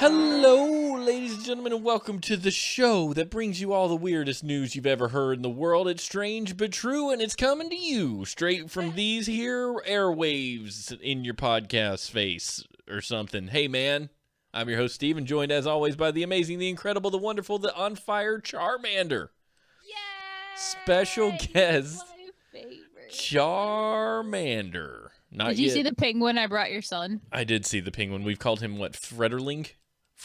Hello, ladies and gentlemen, and welcome to the show that brings you all the weirdest news you've ever heard in the world. It's strange but true, and it's coming to you straight from these here airwaves in your podcast face or something. Hey, man, I'm your host, Steve, and joined as always by the amazing, the incredible, the wonderful, the on fire Charmander. Yay! Special guest, My favorite. Charmander. Did you see the penguin I brought your son? I did see the penguin. We've called him, what, Frederling?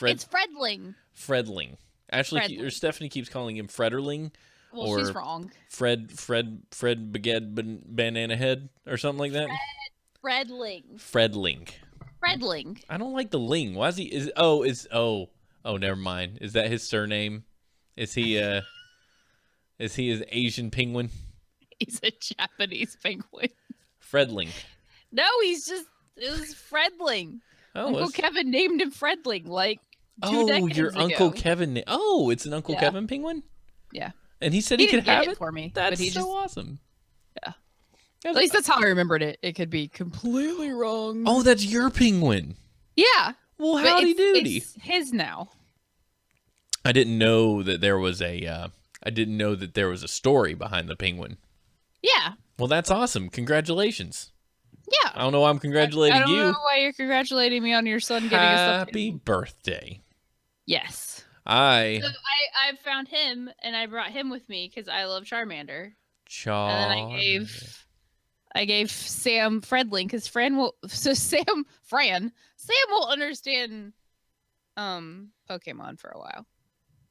It's Fredling. Fredling. Actually, Fredling. Stephanie keeps calling him Frederling. Well, or she's wrong. Fred Baguette Banana Head or something like that. Fredling. Fredling. I don't like the ling. Why is he? Oh, never mind. Is that his surname? Is he an Asian penguin? He's a Japanese penguin. Fredling. No, it was Fredling. Oh, Uncle Kevin named him Fredling like 2 decades your ago. Uncle Kevin. It's an Uncle Kevin penguin? Yeah. And he said he could have it for me. That's but so awesome. Yeah. At least that's how I remembered it. It could be completely wrong. Oh, that's your penguin. Yeah. Well, howdy doody. It's his now. I didn't know that there was a story behind the penguin. Yeah. Well, that's awesome. Congratulations. Yeah. I don't know why I'm congratulating you. I don't know why you're congratulating me on your son getting a stuffed Happy animal. birthday. Yes. So I found him and I brought him with me because I love Charmander. And then I gave Sam Fredling because Sam will understand Pokemon for a while.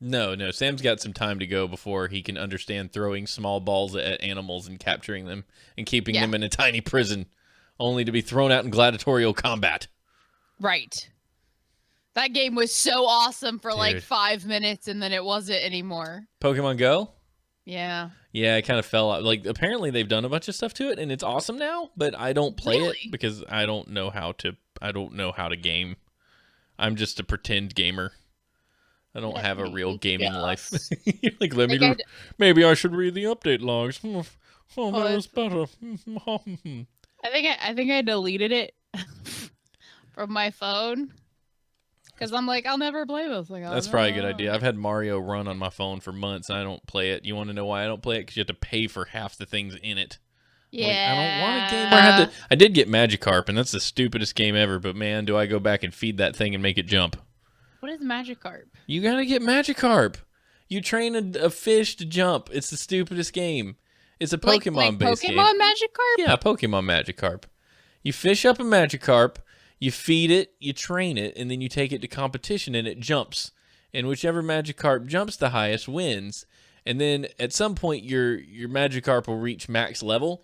No, Sam's got some time to go before he can understand throwing small balls at animals and capturing them and keeping them in a tiny prison, only to be thrown out in gladiatorial combat. Right. That game was so awesome for like 5 minutes, and then it wasn't anymore. Pokemon Go? Yeah. Yeah, it kind of fell out. Like, apparently they've done a bunch of stuff to it, and it's awesome now, but I don't play it because I don't know how to game. I'm just a pretend gamer. I don't have a real gaming life. Like, maybe I should read the update logs. Oh, that was better. I think I deleted it from my phone because I'm like, I'll never play this thing. That's probably a good idea. I've had Mario run on my phone for months, and I don't play it. You want to know why I don't play it? Because you have to pay for half the things in it. Yeah. Like, I don't want a game where I did get Magikarp, and that's the stupidest game ever, but man, do I go back and feed that thing and make it jump. What is Magikarp? You gotta get Magikarp. You train a fish to jump. It's the stupidest game. It's a Pokemon-based game. Pokemon Magikarp? Yeah, Pokemon Magikarp. You fish up a Magikarp, you feed it, you train it, and then you take it to competition, and it jumps. And whichever Magikarp jumps the highest wins. And then at some point, your Magikarp will reach max level,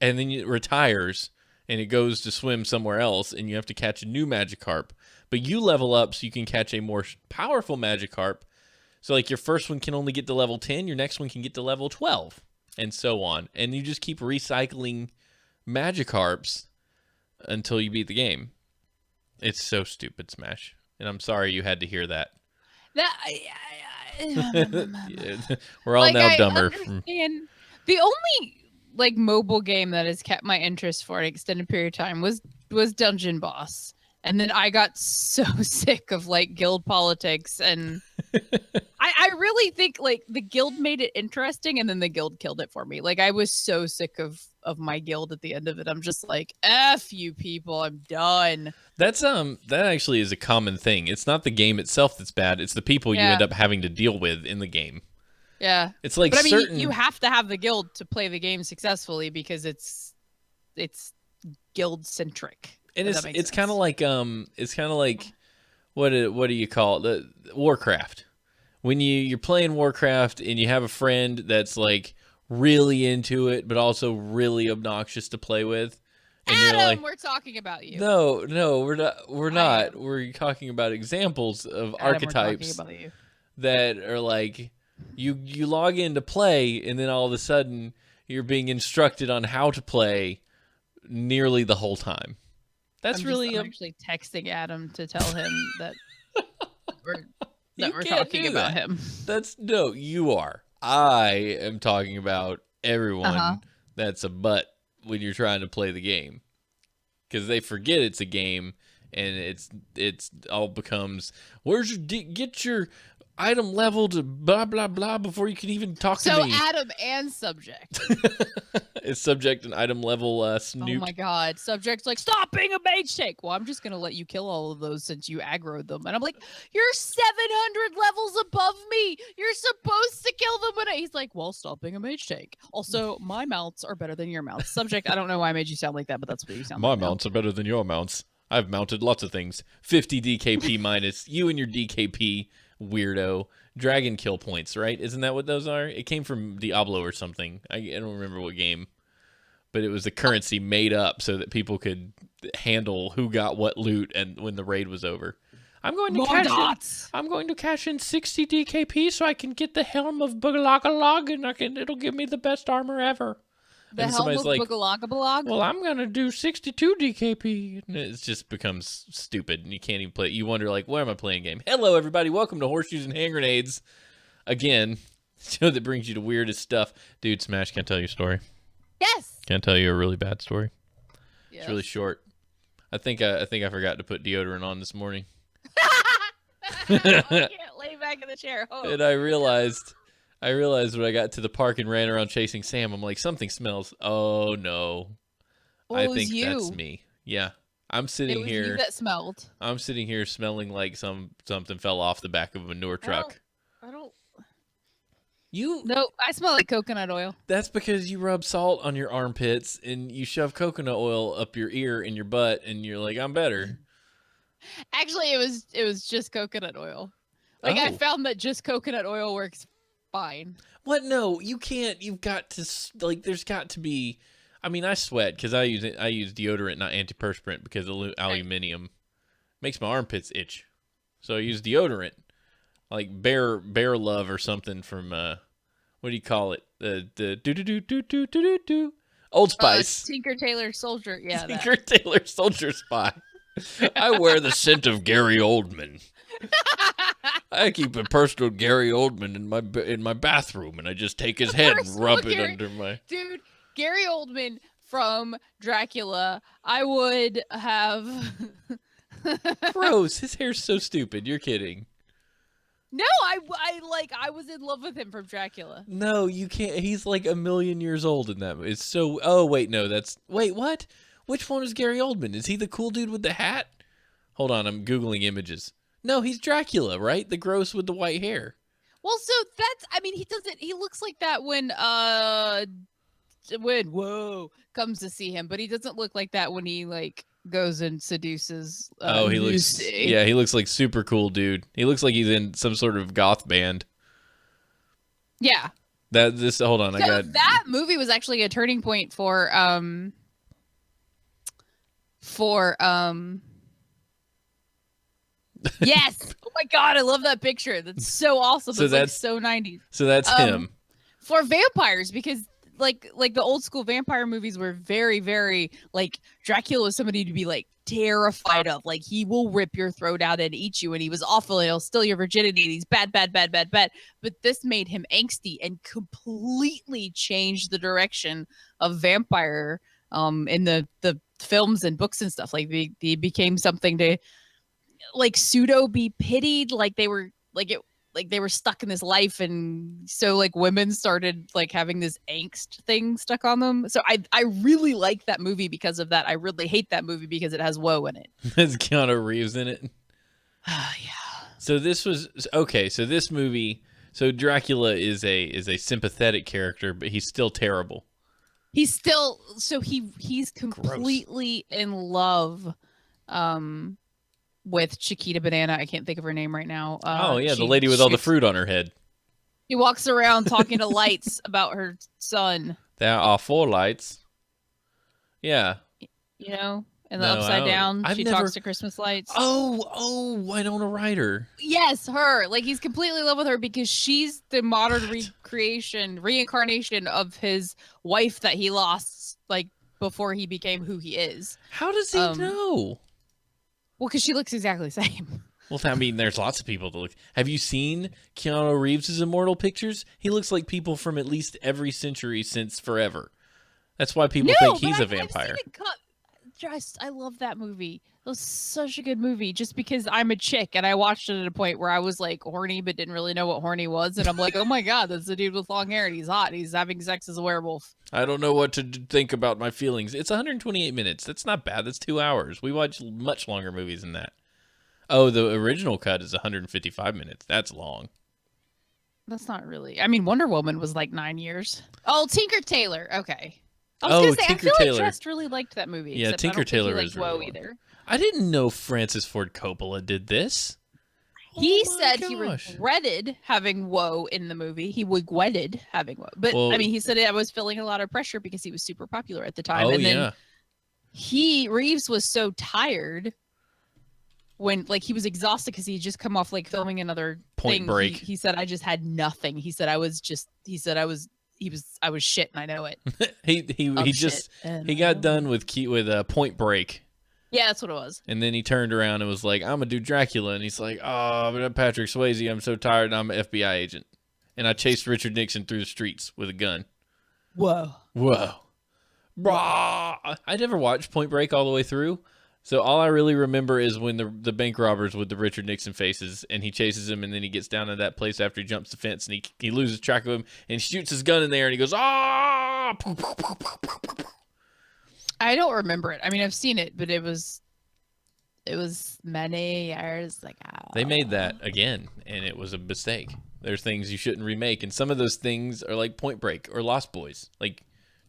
and then it retires, and it goes to swim somewhere else, and you have to catch a new Magikarp. But you level up so you can catch a more powerful Magikarp. So like your first one can only get to level 10, your next one can get to level 12, and so on. And you just keep recycling Magikarps until you beat the game. It's so stupid, Smash. And I'm sorry you had to hear that. We're all now dumber. The only mobile game that has kept my interest for an extended period of time was Dungeon Boss. And then I got so sick of guild politics, and I really think the guild made it interesting, and then the guild killed it for me. I was so sick of my guild at the end of it. I'm just like, F you people, I'm done. That's that actually is a common thing. It's not the game itself that's bad, it's the people you end up having to deal with in the game. Yeah. It's like, but I mean, you have to have the guild to play the game successfully because it's guild centric. And it's kind of like what do you call it? Warcraft. When you're playing Warcraft and you have a friend that's really into it but also really obnoxious to play with, and Adam, we're talking about you. No, we're not. We're talking about examples of archetypes that are you log in to play, and then all of a sudden you're being instructed on how to play nearly the whole time. I'm actually texting Adam to tell him that we're talking about him. You are. I am talking about everyone that's a butt when you're trying to play the game, because they forget it's a game and it's all becomes where's your get your item level to blah blah blah before you can even talk to me. So Adam and subject. It's subject and item level snoot. Oh my god. Subject's like, stop being a mage tank. Well, I'm just gonna let you kill all of those since you aggroed them. And I'm like, you're 700 levels above me. You're supposed to kill them. And he's like, well, stop being a mage tank. Also, my mounts are better than your mounts. Subject, I don't know why I made you sound like that, but that's what you sound like. My mounts are better than your mounts. I've mounted lots of things. 50 DKP minus. You and your DKP weirdo. Dragon kill points, right? Isn't that what those are? It came from Diablo or something. I don't remember what game. But it was a currency made up so that people could handle who got what loot and when the raid was over. I'm going to cash in 60 DKP so I can get the helm of Bugalagalog and it'll give me the best armor ever. The and helm of like, Bugalagabalog? well, I'm going to do 62 DKP. And it just becomes stupid and you can't even play. You wonder, like, where am I playing game? Hello, everybody. Welcome to Horseshoes and Hand Grenades. Again, show that brings you to weirdest stuff. Dude, Smash, can I tell you a story? Yes. Can I tell you a really bad story? Yes. It's really short. I think I forgot to put deodorant on this morning. I can't lay back in the chair. Oh. And I realized when I got to the park and ran around chasing Sam, I'm like, something smells. Oh no. I think that's me. Yeah. I'm sitting here. You that smelled. I'm sitting here smelling like something fell off the back of a manure truck. I don't. No, I smell like coconut oil. That's because you rub salt on your armpits and you shove coconut oil up your ear and your butt and you're like, I'm better. Actually, it was just coconut oil. Like, I found that just coconut oil works fine. What? No, you can't. You've got to, like, there's got to be, I mean, I sweat because I use deodorant, not antiperspirant, because aluminum makes my armpits itch. So I use deodorant, like Bear Love or something from, what do you call it? The Old Spice. Tinker Tailor Soldier. Yeah. Tinker Tailor Soldier Spy. I wear the scent of Gary Oldman. I keep a personal Gary Oldman in my bathroom, and I just take his head and rub it under my. Dude, Gary Oldman from Dracula. I would have. Gross. His hair's so stupid. You're kidding. No, I was in love with him from Dracula. No, you can't. He's like a million years old in that. It's so. Oh wait, no, wait, what? Which one is Gary Oldman? Is he the cool dude with the hat? Hold on, I'm Googling images. No, he's Dracula, right? The gross with the white hair. Well, so he looks like that when Whoa comes to see him, but he doesn't look like that when he like goes and seduces he Lucy. he looks like super cool dude. He looks like he's in some sort of goth band. Yeah. Hold on, that movie was actually a turning point for yes. Oh my god, I love that picture. That's so awesome. So that's so 90s. So that's him. For vampires, because like the old school vampire movies were very, very like Dracula was somebody to be like terrified of. Like he will rip your throat out and eat you, and he was awful and he'll steal your virginity and he's bad. But this made him angsty and completely changed the direction of vampire in the films and books and stuff. Like they became something to like pseudo be pitied, like they were stuck in this life, and so like women started like having this angst thing stuck on them. So I really like that movie because of that. I really hate that movie because it has woe in it. Has Keanu Reeves in it? Yeah. So this was okay. So this movie, so Dracula is a sympathetic character, but he's still terrible. He's still he's completely in love with Chiquita Banana. I can't think of her name right now. The lady with all the fruit on her head. He walks around talking to lights about her son. There are 4 lights. Yeah. You know, and the upside down, she talks to Christmas lights. Oh, Winona Ryder. Yes, her. Like he's completely in love with her because she's the modern reincarnation of his wife that he lost, like before he became who he is. How does he know? Well, because she looks exactly the same. Well, I mean, there's lots of people that look. Have you seen Keanu Reeves' immortal pictures? He looks like people from at least every century since forever. That's why people think he's a vampire. I love that movie. It was such a good movie just because I'm a chick and I watched it at a point where I was like horny but didn't really know what horny was. And I'm like, oh my God, that's the dude with long hair and he's hot. He's having sex as a werewolf. I don't know what to think about my feelings. It's 128 minutes. That's not bad. That's 2 hours. We watch much longer movies than that. Oh, the original cut is 155 minutes. That's long. That's not really. I mean, Wonder Woman was like 9 years. Oh, Tinker Tailor. Okay. I was Oh, gonna say, Tinker I feel Tailor. like Trust really liked that movie. Yeah, except I Tinker don't think Tailor he is liked Woe really long. either. I didn't know Francis Ford Coppola did this. He Oh my said he gosh. regretted having Woe in the movie. He regretted having Woe. But Well- I mean, he said I was feeling a lot of pressure because he was super popular at the time. Oh, and then yeah. Reeves was so tired when like he was exhausted because he had just come off like filming another Point thing. Break. He said I just had nothing. He said I was shit and I know it. He got done with Point Break. Yeah, that's what it was. And then he turned around and was like, I'm going to do Dracula. And he's like, oh, but I'm Patrick Swayze. I'm so tired. I'm an FBI agent. And I chased Richard Nixon through the streets with a gun. Whoa. Brah. I never watched Point Break all the way through. So all I really remember is when the bank robbers with the Richard Nixon faces and he chases him and then he gets down to that place after he jumps the fence and he loses track of him and he shoots his gun in there and he goes, ah! I don't remember it. I mean, I've seen it, but it was many years ago. They made that again, and it was a mistake. There's things you shouldn't remake, and some of those things are like Point Break or Lost Boys. Like,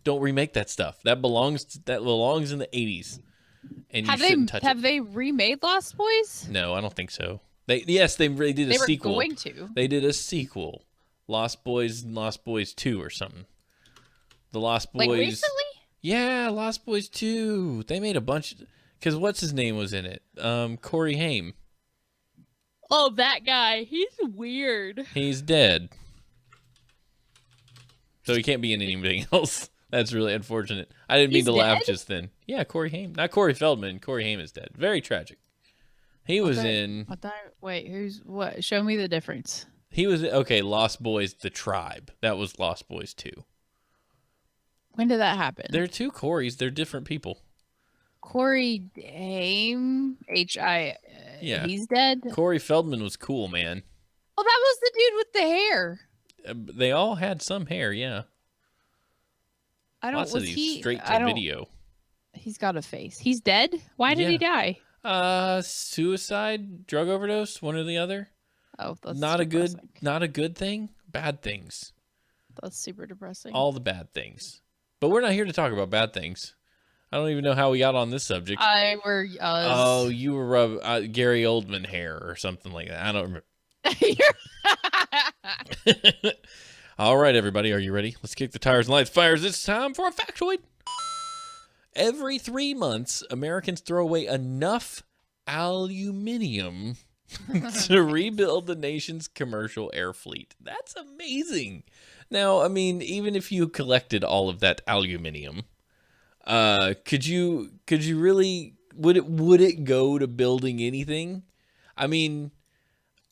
don't remake that stuff. That belongs in the 80s, and you shouldn't touch it. Have they remade Lost Boys? No, I don't think so. They did a sequel. They were going to. They did a sequel, Lost Boys and Lost Boys 2 or something. The Lost Boys. Like recently? Yeah, Lost Boys 2. They made a bunch. Because what's his name was in it? Corey Haim. Oh, that guy. He's weird. He's dead. So he can't be in anything else. That's really unfortunate. I didn't mean to laugh just then. Yeah, Corey Haim. Not Corey Feldman. Corey Haim is dead. Very tragic. He was in... Wait, who's... What? Show me the difference. He was... Okay, Lost Boys, The Tribe. That was Lost Boys 2. When did that happen? There are two Coreys. They're different people. Corey Haim, H.I. Yeah. He's dead. Corey Feldman was cool, man. Oh, that was the dude with the hair. They all had some hair, yeah. Lots of these straight to video. He's got a face. He's dead? Why did he die? Suicide, drug overdose, one or the other. Oh, that's not depressing. not a good thing. Bad things. That's super depressing. All the bad things. But we're not here to talk about bad things. I don't even know how we got on this subject. Oh, you were Gary Oldman hair or something like that. I don't remember. All right, everybody, are you ready? Let's kick the tires and light fires. It's time for a factoid. Every 3 months, Americans throw away enough aluminum to rebuild the nation's commercial air fleet. That's amazing. Now, I mean, even if you collected all of that aluminum, could you really, would it go to building anything? I mean,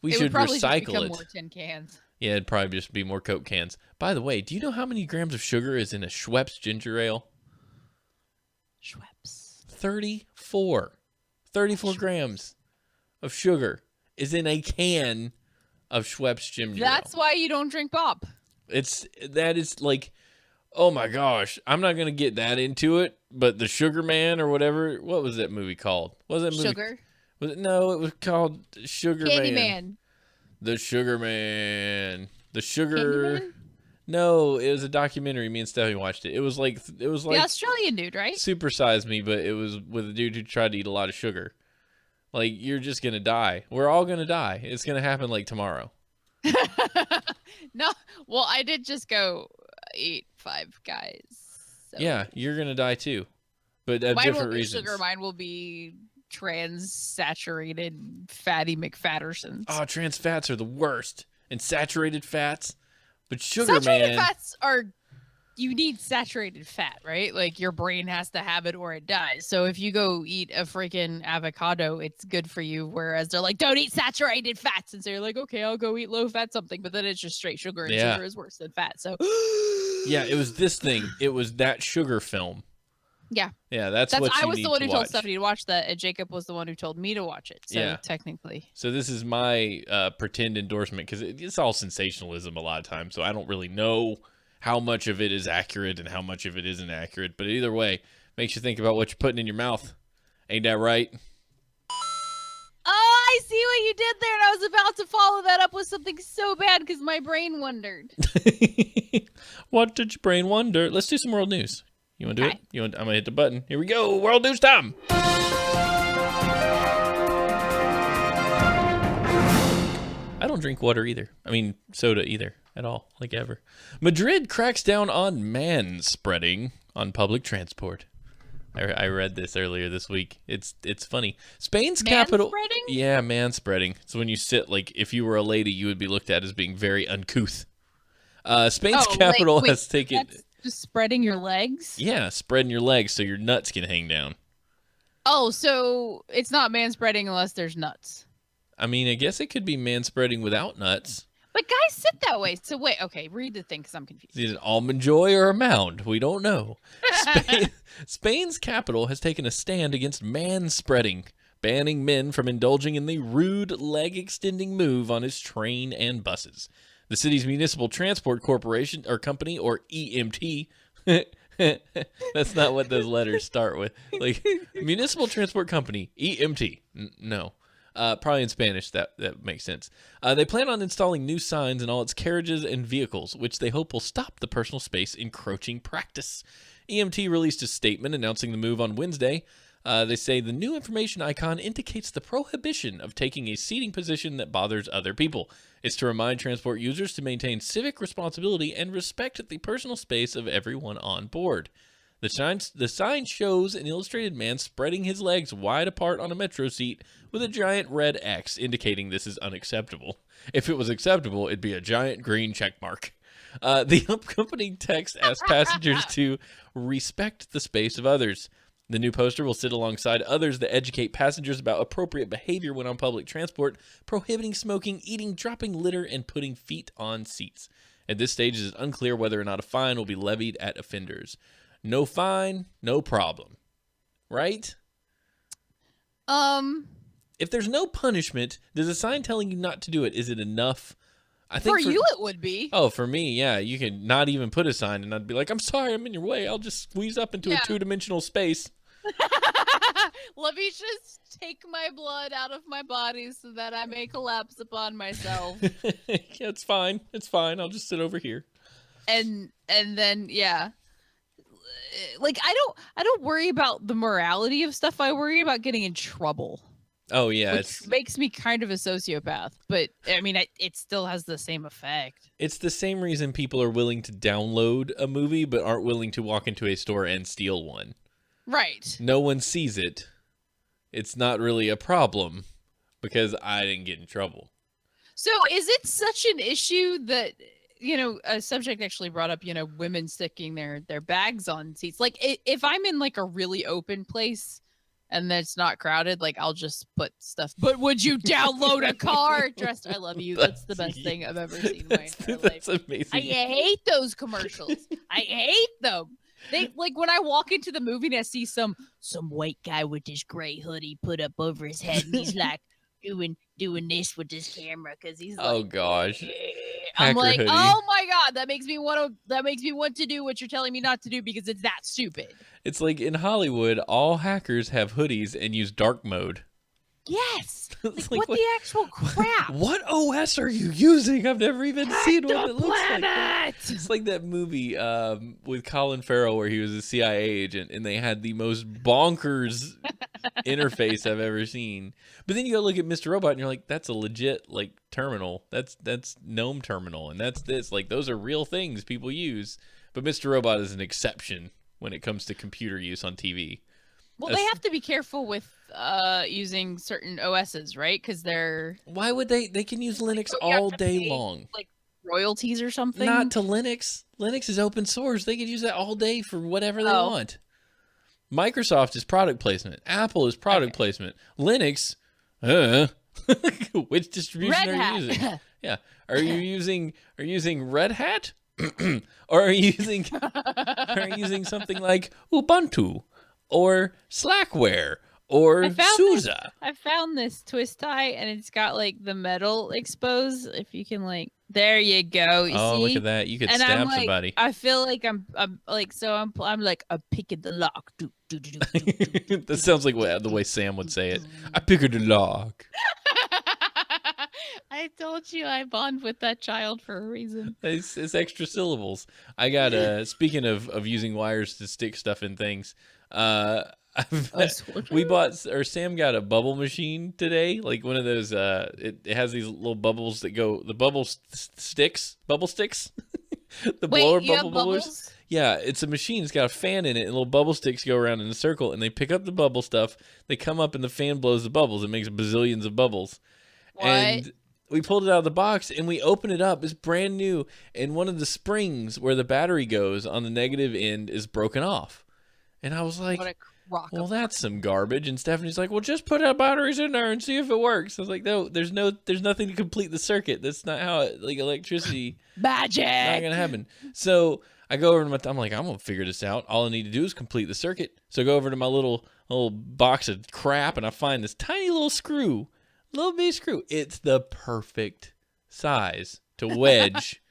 we should recycle it. More tin cans. Yeah, it'd probably just be more Coke cans. By the way, do you know how many grams of sugar is in a Schweppes ginger ale? Schweppes. 34 grams of sugar is in a can of Schweppes ginger ale. That's why you don't drink pop. That is like, oh my gosh, I'm not gonna get that into it. But the Sugar Man or whatever, what was that movie called? Was that movie? Sugar. Was it? No, it was called Sugar Candyman. The Sugar Man. The Sugar. Candyman? No, it was a documentary. Me and Stephanie watched it. It was like the Australian dude, right? Super Size Me, but it was with a dude who tried to eat a lot of sugar. Like, you're just gonna die. We're all gonna die. It's gonna happen like tomorrow. No, well, I did just go eat 5 Guys. So. Yeah, you're gonna die too, but at mine different will be reasons. Sugar. Mine will be trans-saturated fatty McFattersons. Oh, trans fats are the worst, and saturated fats. But saturated fats are, you need saturated fat, right? Like your brain has to have it or it dies. So if you go eat a freaking avocado, it's good for you. Whereas they're like, don't eat saturated fats. And so you're like, okay, I'll go eat low fat something. But then it's just straight sugar, and sugar is worse than fat. So yeah, it was this thing. It was that sugar film. Yeah. Yeah, that's what I you was need the one to who told watch. Stephanie to watch that, and Jacob was the one who told me to watch it. So Yeah. technically. So this is my pretend endorsement because it's all sensationalism a lot of times. So I don't really know how much of it is accurate and how much of it isn't accurate. But either way, makes you think about what you're putting in your mouth. Ain't that right? Oh, I see what you did there, and I was about to follow that up with something so bad because my brain wondered. What did your brain wonder? Let's do some world news. You want to do Okay. it? I'm going to hit the button. Here we go. World news time. I don't drink water either. I mean, soda either at all, like ever. Madrid cracks down on man-spreading on public transport. I read this earlier this week. It's funny. Spain's capital. Man-spreading? Yeah, man-spreading. So when you sit, like, if you were a lady, you would be looked at as being very uncouth. Spain's capital has taken. That's just spreading your legs? Yeah, spreading your legs so your nuts can hang down. Oh, so it's not man spreading unless there's nuts. I mean, I guess it could be man-spreading without nuts. But guys sit that way. So wait, okay, read the thing because I'm confused. Is it an almond joy or a mound? We don't know. Spain's capital has taken a stand against man-spreading, banning men from indulging in the rude leg-extending move on his train and buses. The city's municipal transport corporation or company, or EMT. That's not what those letters start with. Like municipal transport company, EMT. No. Probably in Spanish, that makes sense. They plan on installing new signs in all its carriages and vehicles, which they hope will stop the personal space encroaching practice. EMT released a statement announcing the move on Wednesday. They say the new information icon indicates the prohibition of taking a seating position that bothers other people. It's to remind transport users to maintain civic responsibility and respect the personal space of everyone on board. The sign shows an illustrated man spreading his legs wide apart on a metro seat with a giant red X indicating this is unacceptable. If it was acceptable, it'd be a giant green check mark. The accompanying text asks passengers to respect the space of others. The new poster will sit alongside others that educate passengers about appropriate behavior when on public transport, prohibiting smoking, eating, dropping litter, and putting feet on seats. At this stage, it is unclear whether or not a fine will be levied at offenders. No fine, no problem. Right? If there's no punishment, does a sign telling you not to do it, is it enough? I think for you it would be. Oh, for me, yeah. You can not even put a sign and I'd be like, I'm sorry, I'm in your way. I'll just squeeze up into a two-dimensional space. Let me just take my blood out of my body so that I may collapse upon myself. Yeah, it's fine. It's fine. I'll just sit over here. And then like I don't worry about the morality of stuff. I worry about getting in trouble. Oh yeah, which makes me kind of a sociopath, but I mean, it still has the same effect. It's the same reason people are willing to download a movie but aren't willing to walk into a store and steal one. Right. No one sees it. It's not really a problem because I didn't get in trouble. So is it such an issue that, a subject actually brought up, women sticking their bags on seats? Like if I'm in like a really open place and it's not crowded, like I'll just put stuff. But would you download a car? Dressed, I love you. That's the best thing I've ever seen in my entire life. That's amazing. I hate those commercials. I hate them. They like when I walk into the movie and I see some white guy with this gray hoodie put up over his head and he's like doing this with his camera because he's like, oh gosh. I'm like, hoodie. oh my god, that makes me want to do what you're telling me not to do because it's that stupid. It's like in Hollywood, all hackers have hoodies and use dark mode. Yes. It's like, what the actual crap? What OS are you using? I've never even seen the one that looks like that. planet! It's like that movie with Colin Farrell where he was a CIA agent and they had the most bonkers interface I've ever seen. But then you go look at Mr. Robot and you're like, that's a legit like terminal. That's GNOME terminal and that's this. Like those are real things people use. But Mr. Robot is an exception when it comes to computer use on TV. Well, they have to be careful with using certain OSs, right? Because they're... Why would they? They can use Linux all day long. Like royalties or something? Not to Linux. Linux is open source. They could use that all day for whatever they want. Microsoft is product placement. Apple is product placement. Linux, which distribution are you using? Yeah. Are you using Red Hat? Or are you using something like Ubuntu? or Slackware or I found Sousa. I found this twist tie, and it's got like the metal exposed. If you can like, there you go. You Oh, look see? at that! You could And I'm stab like, somebody. I feel like I'm like, so I'm like, I'm picking the lock. Do, do, do, do, do, do, do, That do, sounds like do, the do, way Sam would do, say it. do. I picked the lock. I told you I bond with that child for a reason. It's extra syllables. I got speaking of using wires to stick stuff in things, we bought, or Sam got a bubble machine today, like one of those it has these little bubbles that go, the bubble sticks, the Wait, blower you have bubble blowers. bubbles? Yeah, it's a machine. It's got a fan in it, and little bubble sticks go around in a circle, and they pick up the bubble stuff. They come up, and the fan blows the bubbles. It makes bazillions of bubbles. What? And we pulled it out of the box and we open it up. It's brand new. And one of the springs where the battery goes on the negative end is broken off. And I was like, What a rock. well, that's some garbage. And Stephanie's like, well, just put our batteries in there and see if it works. I was like, no, there's nothing to complete the circuit. That's not how it, like, electricity. Magic. Not going to happen. So I go over to I'm like, I'm going to figure this out. All I need to do is complete the circuit. So I go over to my little box of crap and I find this tiny little screw. Little bitty screw. It's the perfect size to wedge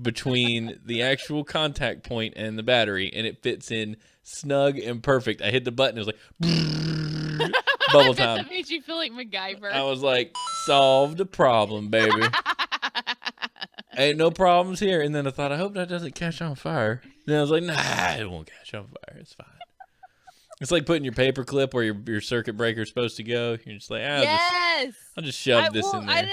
between the actual contact point and the battery, and it fits in snug and perfect. I hit the button. It was like bubble time. That made you feel like MacGyver. I was like, solved the problem, baby. Ain't no problems here. And then I thought, I hope that doesn't catch on fire. Then I was like, nah, it won't catch on fire. It's fine. It's like putting your paper clip where your circuit breaker is supposed to go. You're just like, yes. I'll just shove this in there.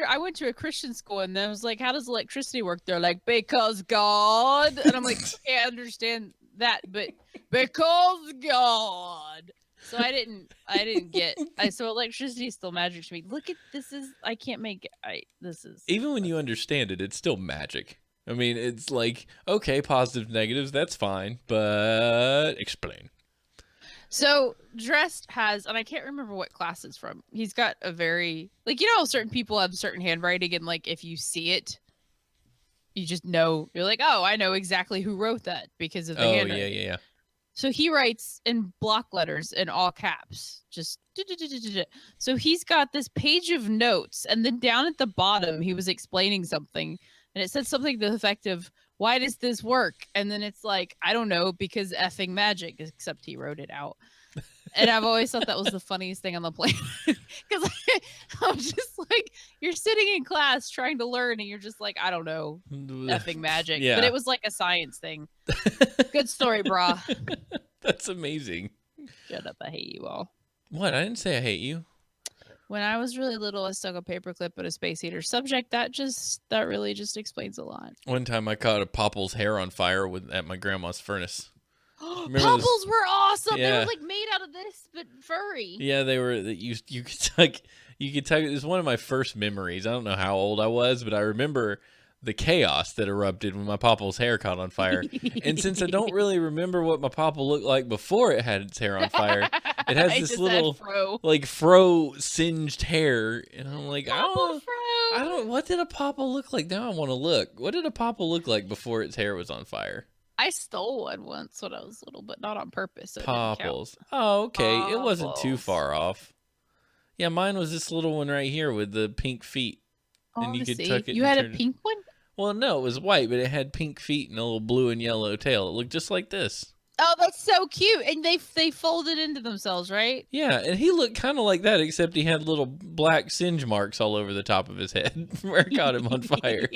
I went to a Christian school, and then I was like, how does electricity work? They're like, because God. And I'm like, okay, I understand that, but because God. So I didn't get. So electricity is still magic to me. Look at this is. I can't make. This is. Even when you understand it, it's still magic. I mean, it's like, okay, positives, negatives, that's fine, but explain. So Dressed has, and I can't remember what class it's from. He's got a very, like, how certain people have certain handwriting, and like if you see it, you just know. You're like, oh, I know exactly who wrote that because of the handwriting. Yeah. So he writes in block letters in all caps, just. So he's got this page of notes, and then down at the bottom, he was explaining something, and it said something to the effect of, why does this work? And then it's like, I don't know, because effing magic, except he wrote it out. And I've always thought that was the funniest thing on the planet. Because I'm just like, you're sitting in class trying to learn, and you're just like, I don't know, effing magic. Yeah. But it was like a science thing. Good story, brah. That's amazing. Shut up, I hate you all. What? I didn't say I hate you. When I was really little, I stuck a paperclip at a space heater subject. That really just explains a lot. One time I caught a popple's hair on fire at my grandma's furnace. Popples were awesome. Yeah. They were like made out of this, but furry. Yeah, they were. You could tug. It was one of my first memories. I don't know how old I was, but I remember the chaos that erupted when my popple's hair caught on fire. And since I don't really remember what my popple looked like before it had its hair on fire, it has this little fro singed hair, and I'm like, I don't. What did a popple look like? Now I want to look. What did a popple look like before its hair was on fire? I stole one once when I was little, but not on purpose. So Popples. Oh, okay. Popples. It wasn't too far off. Yeah, mine was this little one right here with the pink feet. And you could tuck it. You had a pink one? Well, no, it was white, but it had pink feet and a little blue and yellow tail. It looked just like this. Oh, that's so cute. And they folded into themselves, right? Yeah, and he looked kind of like that, except he had little black singe marks all over the top of his head where it caught him on fire.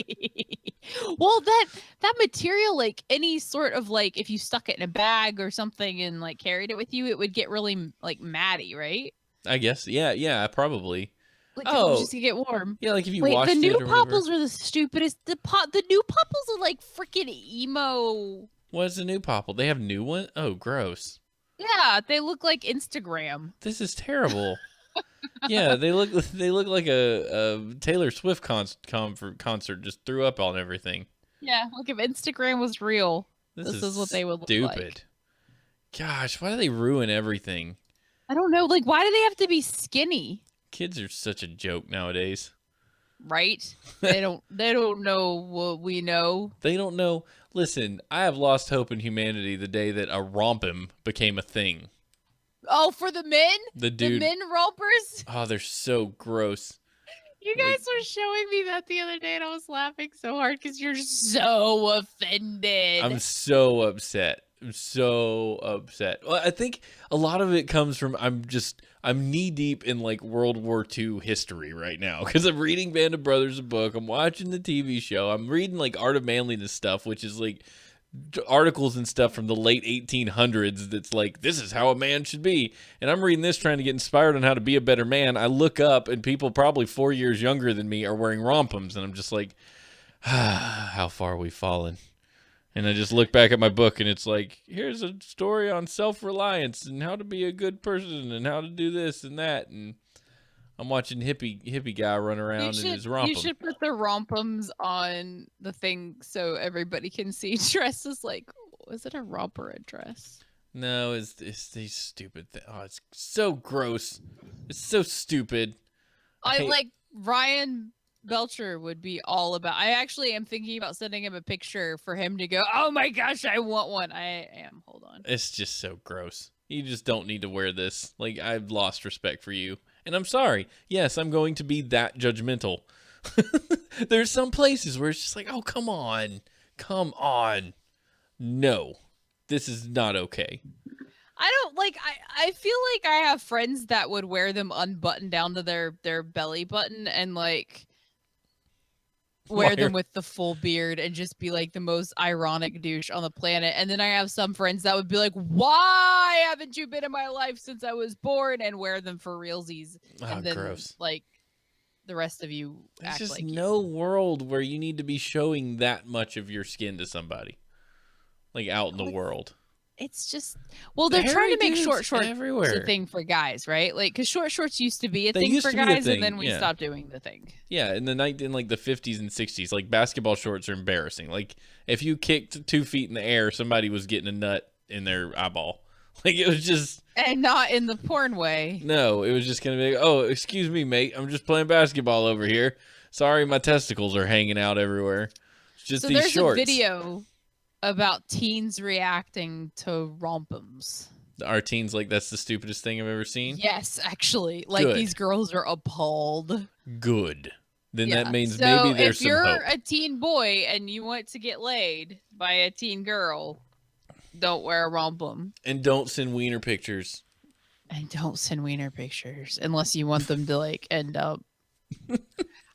Well, that material, like any sort of like, if you stuck it in a bag or something and like carried it with you, it would get really like matty, right? I guess. Yeah, probably. Like, just to get warm. Yeah, like if you washed it. The new or popples are the stupidest. The new popples are like freaking emo. What's the new popple? They have new one? Oh, gross. Yeah, they look like Instagram. This is terrible. Yeah, they look like a Taylor Swift concert just threw up on everything. Yeah, like if Instagram was real, this is what they would look like. Stupid. Gosh, why do they ruin everything? I don't know. Like, why do they have to be skinny? Kids are such a joke nowadays. Right? They don't know what we know. They don't know. Listen, I have lost hope in humanity the day that a rompum became a thing. Oh, for the men? The The dude. men rompers? Oh, they're so gross. You Like, guys were showing me that the other day, and I was laughing so hard because you're so offended. I'm so upset. I'm so upset. Well, I think a lot of it comes from I'm knee deep in like World War II history right now because I'm reading Band of Brothers, a book. I'm watching the TV show. I'm reading like Art of Manliness stuff, which is like articles and stuff from the late 1800s that's like, this is how a man should be. And I'm reading this trying to get inspired on how to be a better man. I look up and people probably 4 years younger than me are wearing rompums, and I'm just like, how far we've fallen. And I just look back at my book and it's like, here's a story on self-reliance and how to be a good person and how to do this and that. And I'm watching hippie guy run around in his rompum. You should put the rompums on the thing so everybody can see. Dress is like, was it a romp or a dress? No, it's these stupid things. Oh, it's so gross. It's so stupid. I like Ryan Belcher would be all about. I actually am thinking about sending him a picture for him to go, oh my gosh, I want one. I am. Hold on. It's just so gross. You just don't need to wear this. Like, I've lost respect for you. And I'm sorry. Yes, I'm going to be that judgmental. There's some places where it's just like, oh, come on. Come on. No. This is not okay. I don't like I feel like I have friends that would wear them unbuttoned down to their belly button and like wear them with the full beard and just be like the most ironic douche on the planet. And then I have some friends that would be like, why haven't you been in my life since I was born, and wear them for realsies. And then gross. Like the rest of you There's act just like no world where you need to be showing that much of your skin to somebody. Like out in the world. It's just, well, they're trying to make short shorts everywhere. a thing for guys, right? Like, because short shorts used to be a They thing used for to be a guys, thing, and then we yeah. stopped doing the thing. Yeah, in like the 50s and 60s, like basketball shorts are embarrassing. Like if you kicked 2 feet in the air, somebody was getting a nut in their eyeball. Like it was just, and not in the porn way. No, it was just gonna be, oh, excuse me, mate, I'm just playing basketball over here. Sorry, my testicles are hanging out everywhere. It's just So these there's shorts. a video about teens reacting to rompums. Our teens like, that's the stupidest thing I've ever seen. Yes, actually, like Good. these girls are appalled. Good. Then Yeah. that means so maybe there's some hope. if you're a teen boy and you want to get laid by a teen girl, don't wear a rompum. And don't send wiener pictures. And don't send wiener pictures unless you want them to like end up.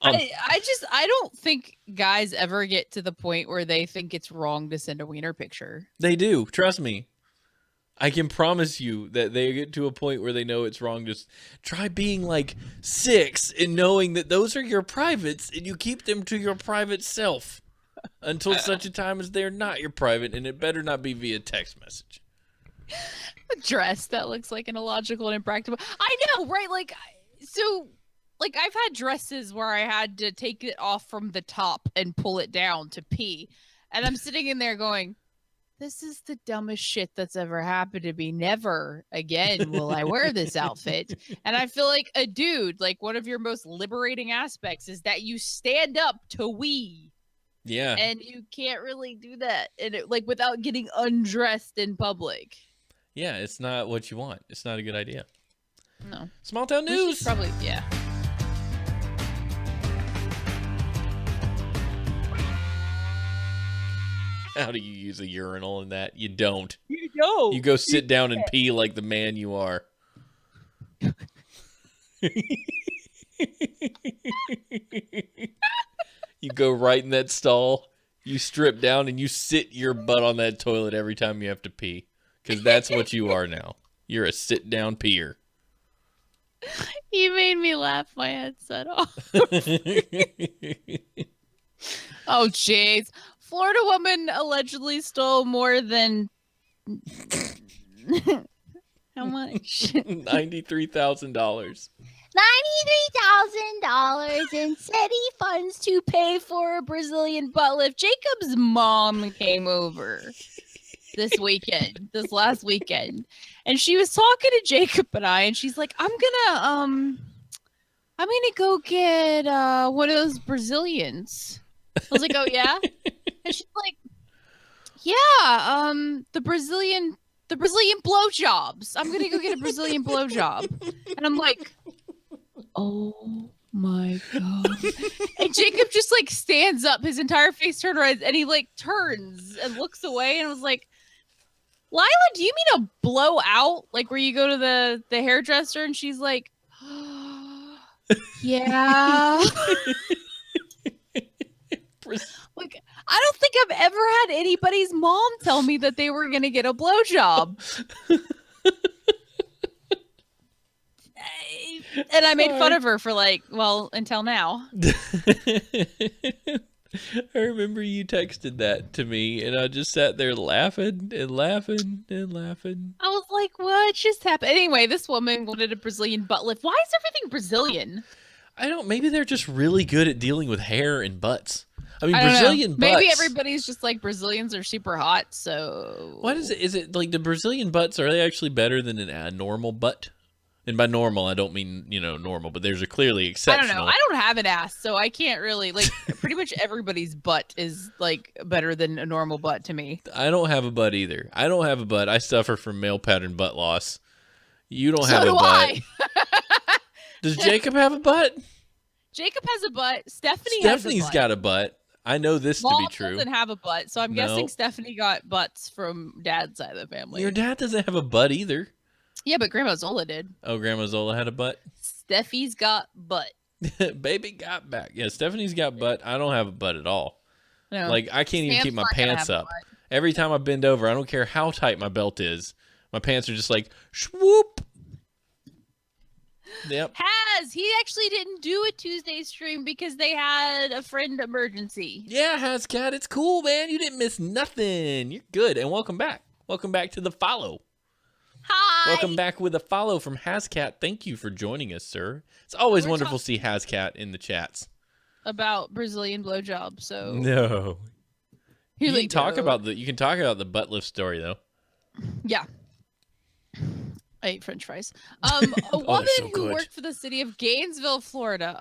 I don't think guys ever get to the point where they think it's wrong to send a wiener picture. They do. Trust me. I can promise you that they get to a point where they know it's wrong. Just try being like 6 and knowing that those are your privates and you keep them to your private self until such a time as they're not your private, and it better not be via text message. A dress that looks like an illogical and impractical. I know, right? Like, so, like, I've had dresses where I had to take it off from the top and pull it down to pee. And I'm sitting in there going, this is the dumbest shit that's ever happened to me. Never again will I wear this outfit. And I feel like a dude, like one of your most liberating aspects is that you stand up to wee. Yeah. And you can't really do that like without getting undressed in public. Yeah, it's not what you want. It's not a good idea. No. Small town news. Probably, yeah. How do you use a urinal in that? You don't. You don't. You go sit down and pee like the man you are. You go right in that stall. You strip down and you sit your butt on that toilet every time you have to pee. Because that's what you are now. You're a sit-down peer. You made me laugh my headset off. Oh, jeez. Florida woman allegedly stole more than... How much? $93,000. $93,000 in city funds to pay for a Brazilian butt lift. Jacob's mom came over this last weekend, and she was talking to Jacob and I, and she's like, I'm gonna go get one of those Brazilians. I was like, oh yeah? And she's like, yeah, the Brazilian the Brazilian blowjobs. I'm gonna go get a Brazilian blowjob. And I'm like, oh my God. And Jacob just like stands up, his entire face turned around, and he like turns and looks away, and I was like, Lila, do you mean a blowout? Like where you go to the hairdresser and she's like, yeah. Like, I don't think I've ever had anybody's mom tell me that they were going to get a blowjob. And I made fun of her for like, well, until now. I remember you texted that to me, and I just sat there laughing and laughing and laughing. I was like, what just happened? Anyway, this woman wanted a Brazilian butt lift. Why is everything Brazilian? I don't, maybe they're just really good at dealing with hair and butts. I mean, I don't Brazilian know. butts. Maybe everybody's just like, Brazilians are super hot, so. What is it? Is it like the Brazilian butts, are they actually better than a normal butt? And by normal, I don't mean, normal, but there's a clearly exceptional. I don't know. I don't have an ass, so I can't really, like, pretty much everybody's butt is, like, better than a normal butt to me. I don't have a butt either. I don't have a butt. I suffer from male pattern butt loss. You don't have a butt. Does Jacob have a butt? Jacob has a butt. Stephanie's got a butt. I know this to be true. Doesn't have a butt, so I'm guessing Stephanie got butts from Dad's side of the family. Your dad doesn't have a butt either. Yeah, but Grandma Zola did. Oh, Grandma Zola had a butt? Steffi's got butt. Baby got back. Yeah, Stephanie's got butt. I don't have a butt at all. No. Like, I can't even keep my pants up. Every time I bend over, I don't care how tight my belt is. My pants are just like, swoop. Yep. He actually didn't do a Tuesday stream because they had a friend emergency. Yeah, Hascat, it's cool, man. You didn't miss nothing. You're good. And welcome back. Welcome back to the follow. Hi. Welcome back with a follow from Hascat. Thank you for joining us, sir. It's always wonderful to see Hascat in the chats. About Brazilian blowjob, so no. You can talk about the butt lift story though. Yeah. I ate French fries. A woman who worked for the city of Gainesville, Florida.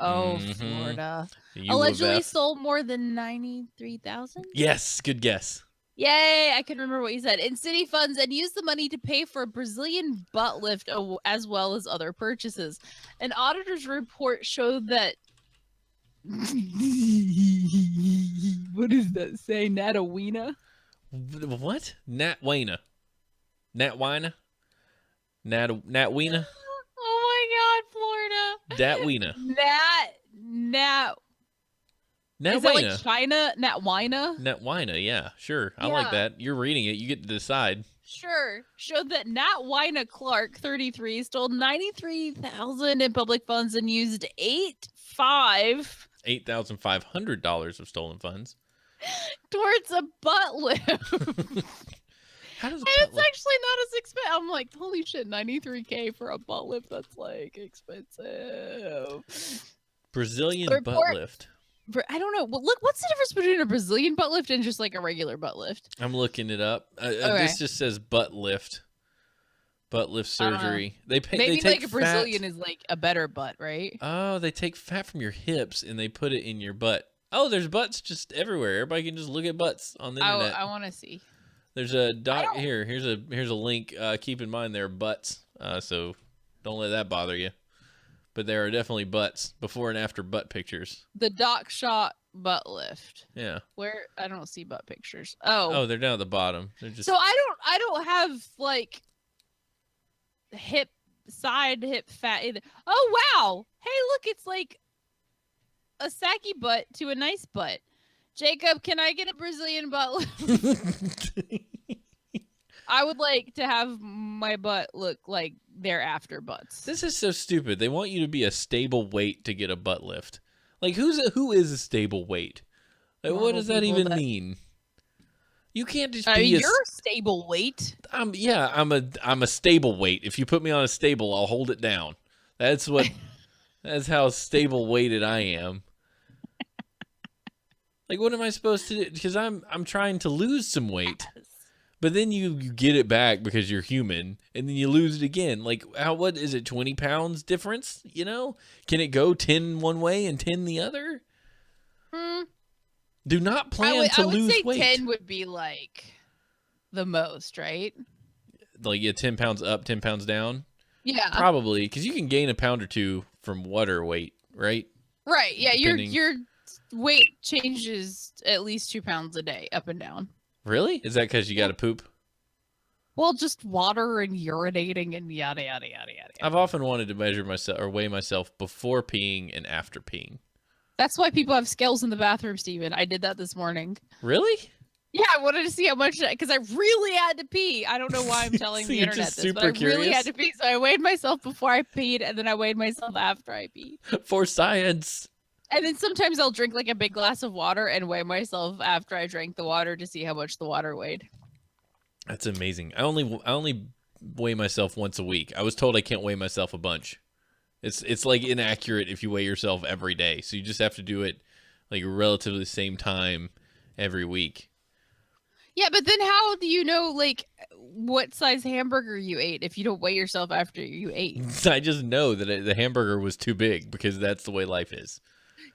Florida. Allegedly stole more than 93,000. Yes, good guess. Yay, I can remember what you said. In city funds, and used the money to pay for a Brazilian butt lift as well as other purchases. An auditor's report showed that. What does that say? Natawina? What? Natwina? Natwina? Natwina? Oh my God, Florida. Natwina. Is that like China? Natwina? Natwina, yeah, sure. I like that. You're reading it. You get to decide. Sure. Showed that Natwina Clark, 33, stole $93,000 in public funds and used $8,500 of stolen funds towards a butt lift. How does it's actually not as expensive. I'm like, holy shit, $93K for a butt lift. That's like expensive. Brazilian butt lift. I don't know. Well, look, what's the difference between a Brazilian butt lift and just like a regular butt lift? I'm looking it up. This just says butt lift. Butt lift surgery. They pay. Maybe they take like a Brazilian is like a better butt, right? Oh, they take fat from your hips and they put it in your butt. Oh, there's butts just everywhere. Everybody can just look at butts on the internet. I want to see. There's a dot here. Here's a link. Keep in mind there are butts. So don't let that bother you. But there are definitely butts, before and after butt pictures. The Doc Shot butt lift. Yeah. Where I don't see butt pictures. Oh, they're down at the bottom. They're just. So I don't have like hip fat either. Oh wow! Hey, look, it's like a sacky butt to a nice butt. Jacob, can I get a Brazilian butt lift? I would like to have my butt look like their after butts. This is so stupid. They want you to be a stable weight to get a butt lift. Like, who is a stable weight? Like, what does that even mean? You can't just be you're a stable weight. I'm a stable weight. If you put me on a stable, I'll hold it down. That's how stable weighted I am. Like, what am I supposed to do? Because I'm trying to lose some weight. But then you get it back because you're human, and then you lose it again. Like, what is it, 20 pounds difference? You know? Can it go 10 one way and 10 the other? Do not plan to lose weight. I would say 10 would be, like, the most, right? like 10 pounds up, 10 pounds down? Yeah. Probably, because you can gain a pound or two from water weight, right? Right. Yeah. Depending. Your weight changes at least 2 pounds a day, up and down. Really? Is that because you got to poop? Well, just water and urinating and yada yada yada yada. I've often wanted to measure myself or weigh myself before peeing and after peeing. That's why people have scales in the bathroom, Steven. I did that this morning. Really? Yeah, I wanted to see how much, because I really had to pee. I don't know why I'm telling So the you're internet just this, but super I really curious? had to pee. So I weighed myself before I peed, and then I weighed myself after I peed. For science. And then sometimes I'll drink like a big glass of water and weigh myself after I drank the water to see how much the water weighed. That's amazing. I only weigh myself once a week. I was told I can't weigh myself a bunch. It's like inaccurate if you weigh yourself every day. So you just have to do it like relatively the same time every week. Yeah, but then how do you know like what size hamburger you ate if you don't weigh yourself after you ate? I just know that the hamburger was too big because that's the way life is.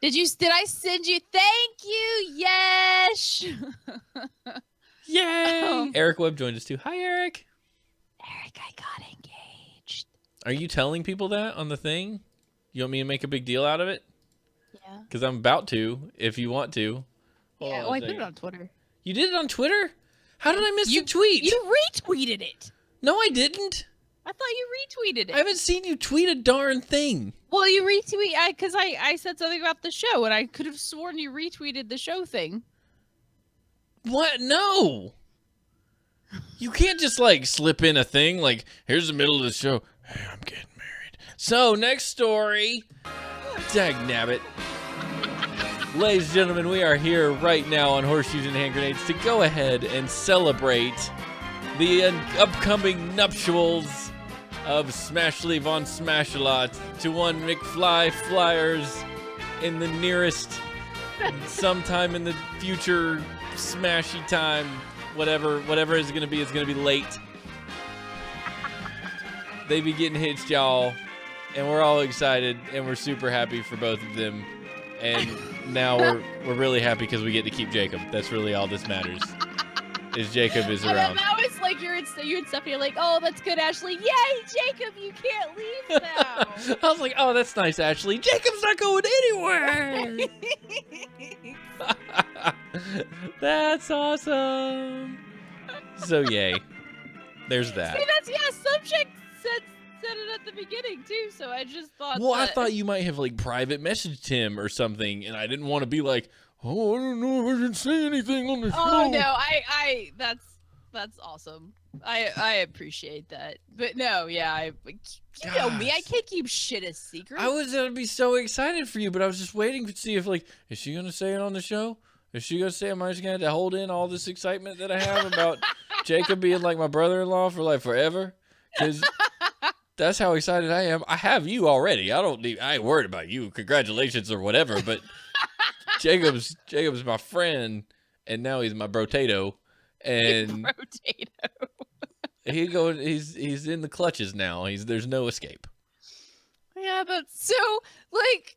Did I send you? Thank you, Yesh. Yay! Eric Webb joined us too. Hi, Eric. Eric, I got engaged. Are you telling people that on the thing? You want me to make a big deal out of it? Yeah. Because I'm about to, if you want to. Yeah, Hold on I a put it second. on Twitter. You did it on Twitter? How did I miss the tweet? You retweeted it. No, I didn't. I thought you retweeted it. I haven't seen you tweet a darn thing. Well, you because I said something about the show, and I could have sworn you retweeted the show thing. What? No. You can't just like slip in a thing like, here's the middle of the show. Hey, I'm getting married. So, next story. Dagnabbit. Ladies and gentlemen, we are here right now on Horseshoes and Hand Grenades to go ahead and celebrate the upcoming nuptials of Smashley Von Smashalot to one McFly Flyers in the nearest sometime in the future smashy time. Whatever it's going to be, it's going to be late. They be getting hitched, y'all, and we're all excited, and we're super happy for both of them. And now we're really happy because we get to keep Jacob. That's really all this matters. Is Jacob is around. And now it's like you and Stephanie are like, oh, that's good, Ashley. Yay, Jacob, you can't leave now. I was like, oh, that's nice, Ashley. Jacob's not going anywhere. That's awesome. So yay. There's that. See, subject said it at the beginning too, so I just thought. Well, I thought you might have like private messaged him or something, and I didn't want to be like, oh, I don't know if I should say anything on the show. Oh no, I that's awesome. I appreciate that, but no, yeah, you know me, I can't keep shit a secret. I was gonna be so excited for you, but I was just waiting to see if like, is she gonna say it on the show? Is she gonna say, am I just gonna have to hold in all this excitement that I have about Jacob being like my brother-in-law for like forever? Because that's how excited I am. I have you already. I ain't worried about you. Congratulations or whatever. But Jacob's my friend, and now he's my brotato. And he's in the clutches now. There's no escape. Yeah, that's so like.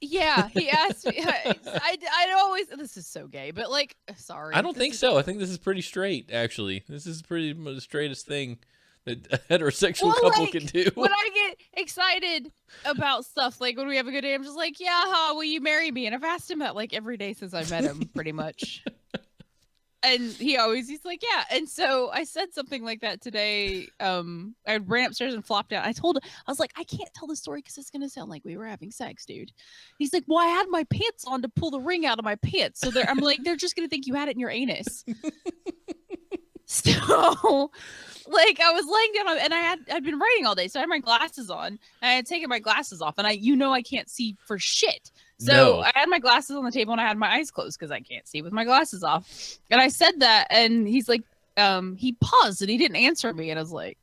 Yeah, he asked me. I'd always. This is so gay, but like, sorry. I don't think so. I think this is pretty straight. Actually, this is pretty much the straightest thing that a heterosexual couple can do. When I get excited about stuff, like when we have a good day, I'm just like, yeah, will you marry me? And I've asked him that like every day since I met him, pretty much. And he's like, yeah. And so I said something like that today. I ran upstairs and flopped out. I was like, I can't tell the story because it's going to sound like we were having sex, dude. He's like, well, I had my pants on to pull the ring out of my pants. So I'm like, they're just going to think you had it in your anus. So like I was laying down and I'd been writing all day. So I had my glasses on and I had taken my glasses off and I can't see for shit. So No. I had my glasses on the table and I had my eyes closed because I can't see with my glasses off. And I said that and he's like, he paused and he didn't answer me. And I was like,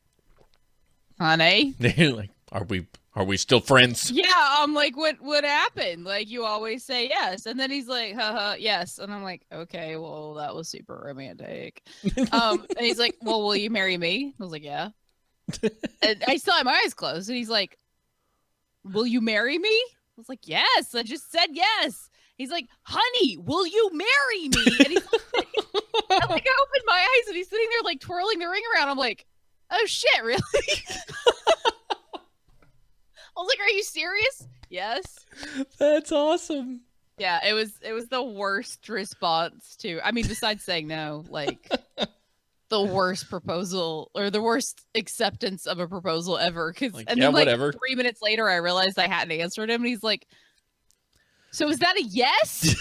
honey. Like, are we still friends? Yeah, I'm like, what happened? Like, you always say yes. And then he's like, haha, yes. And I'm like, okay, well, that was super romantic. And he's like, well, will you marry me? I was like, yeah. And I still had my eyes closed. And he's like, will you marry me? I was like, yes. I just said yes. He's like, honey, will you marry me? And he's like, And like I opened my eyes and he's sitting there like twirling the ring around. I'm like, oh shit, really? I was like, are you serious? Yes. That's awesome. Yeah, it was the worst response to, I mean, besides saying no, like the worst proposal or the worst acceptance of a proposal ever. Like, And yeah, then like whatever. 3 minutes later I realized I hadn't answered him and he's like, so is that a yes?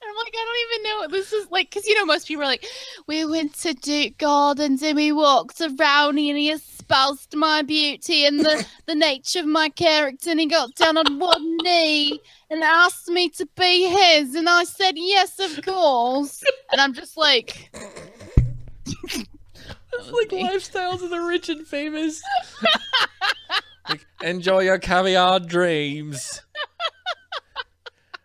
I'm like, I don't even know what this is like, because most people are like, we went to Duke Gardens and we walked around and he espoused my beauty and the nature of my character, and he got down on one knee and asked me to be his, and I said yes, of course. And I'm just like, It's like lifestyles of the rich and famous. Like, enjoy your caviar dreams.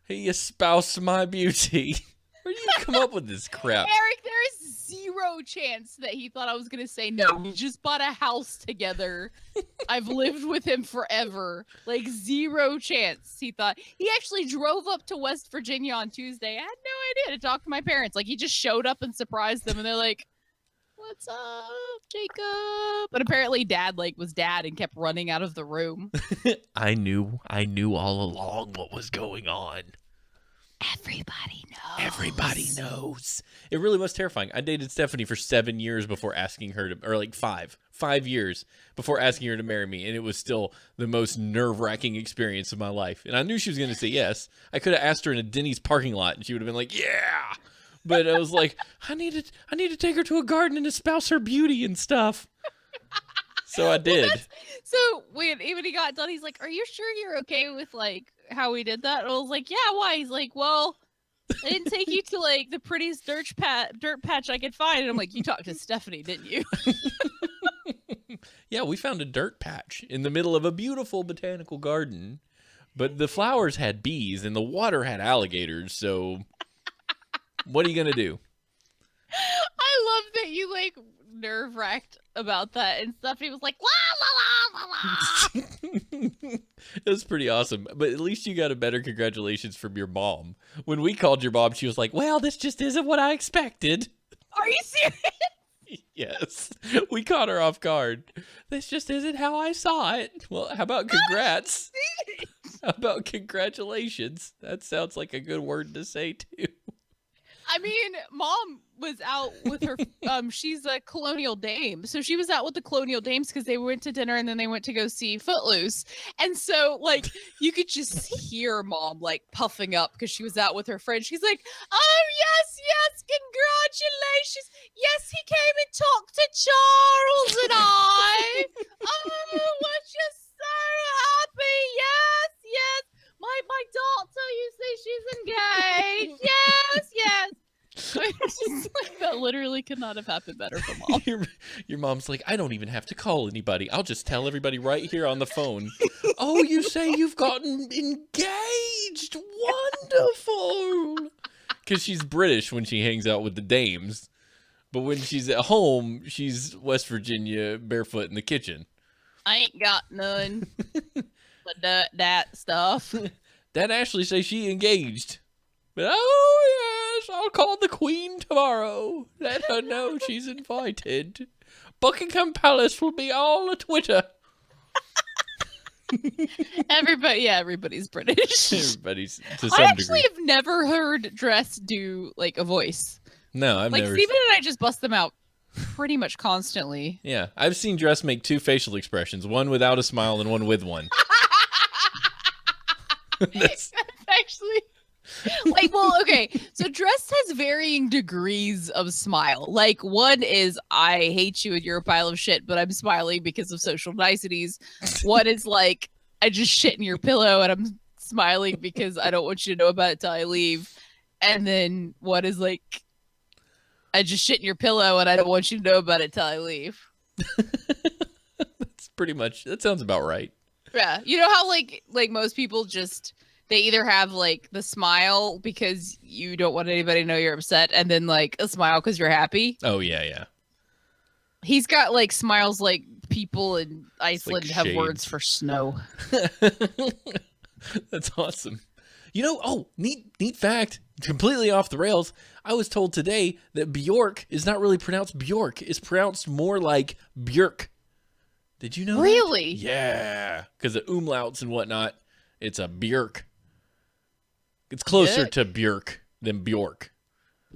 He espoused my beauty. Where do you come up with this crap? Eric, there is zero chance that he thought I was going to say no. We just bought a house together. I've lived with him forever. Like, zero chance. He thought. He actually drove up to West Virginia on Tuesday. I had no idea to talk to my parents. Like, he just showed up and surprised them, and they're like, what's up, Jacob? But apparently dad was dad and kept running out of the room. I knew all along what was going on. Everybody knows. Everybody knows. It really was terrifying. I dated Stephanie for 7 years before asking her to, or like 5 years before asking her to marry me. And it was still the most nerve-wracking experience of my life. And I knew she was going to say yes. I could have asked her in a Denny's parking lot and she would have been like, yeah. But I was like, I need to take her to a garden and espouse her beauty and stuff. So I did. So when he got done, he's like, are you sure you're okay with like how we did that? And I was like, yeah, why? He's like, well, I didn't take you to like the prettiest dirt patch I could find. And I'm like, you talked to Stephanie, didn't you? Yeah, we found a dirt patch in the middle of a beautiful botanical garden. But the flowers had bees and the water had alligators, so what are you going to do? I love that you like nerve-wracked about that and stuff. He was like, la la la la la. It was pretty awesome. But at least you got a better congratulations from your mom. When we called your mom, she was like, well, this just isn't what I expected. Are you serious? Yes. We caught her off guard. This just isn't how I saw it. Well, how about congrats? How about congratulations? That sounds like a good word to say, too. I mean, mom was out with her, she's a colonial dame. So she was out with the colonial dames because they went to dinner and then they went to go see Footloose. And so, like, you could just hear mom, like, puffing up because she was out with her friend. She's like, oh, yes, congratulations. Yes, he came and talked to Charles and I. Oh, we're just so happy. Yes. My daughter, you see, she's engaged. Yes. It's just like that literally could not have happened better for mom. Your mom's like, I don't even have to call anybody. I'll just tell everybody right here on the phone. Oh, you say you've gotten engaged. Wonderful. Because she's British when she hangs out with the dames. But when she's at home, she's West Virginia barefoot in the kitchen. I ain't got none. But that stuff. Dad Ashley say she engaged. But oh yes, I'll call the Queen tomorrow. Let her know she's invited. Buckingham Palace will be all a Twitter. Everybody's British. Everybody's to some I actually degree. have never heard Dress do like a voice. No, I've like never. Steven and I just bust them out pretty much constantly. Yeah, I've seen Dress make two facial expressions, one without a smile and one with one. That's actually like, well, okay. So Dress has varying degrees of smile. Like, one is I hate you and you're a pile of shit, but I'm smiling because of social niceties. One is like I just shit in your pillow and I'm smiling because I don't want you to know about it till I leave. And then one is like I just shit in your pillow and I don't want you to know about it till I leave. That's pretty much. That sounds about right. Yeah, you know how like most people just they either have like the smile because you don't want anybody to know you're upset, and then like a smile because you're happy. Oh yeah. He's got like smiles like people in Iceland like have shades. words for snow. That's awesome. You know, neat fact. completely off the rails. I was told today that Bjork is not really pronounced Bjork. It's pronounced more like Björk. Did you know Really? that? Yeah. Because of umlauts and whatnot, it's a Björk. It's closer to Björk than Bjork.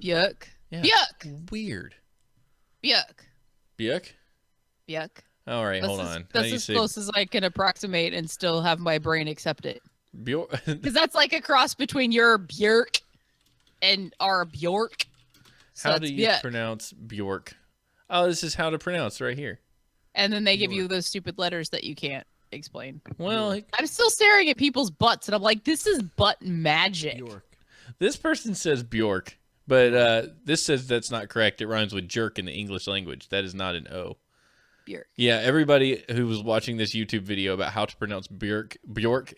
Björk. Yeah. Björk. Weird. Björk. Björk? Björk. All right, hold on. That's as close as I can approximate and still have my brain accept it. Bjork? Because that's like a cross between your Björk and our Bjork. So How do you pronounce Bjork? Oh, this is how to pronounce right here. And then they give you those stupid letters that you can't explain. Well, I'm still staring at people's butts, and I'm like, this is butt magic. Bjork. This person says Bjork, but this says that's not correct. It rhymes with jerk in the English language. That is not an O. Bjork. Yeah, everybody who was watching this YouTube video about how to pronounce Bjork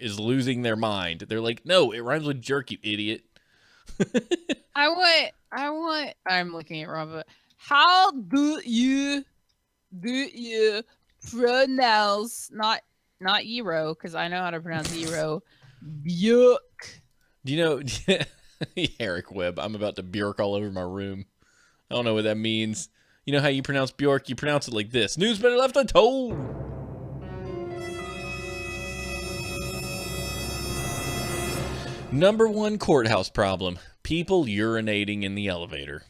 is losing their mind. They're like, no, it rhymes with jerk, you idiot. I'm looking at Rob. How do you pronounce, not Euro, because I know how to pronounce Euro, Bjork. Do you know, Eric Webb, I'm about to Bjork all over my room. I don't know what that means. You know how you pronounce Bjork? You pronounce it like this. News better left untold. Number one courthouse problem. People urinating in the elevator.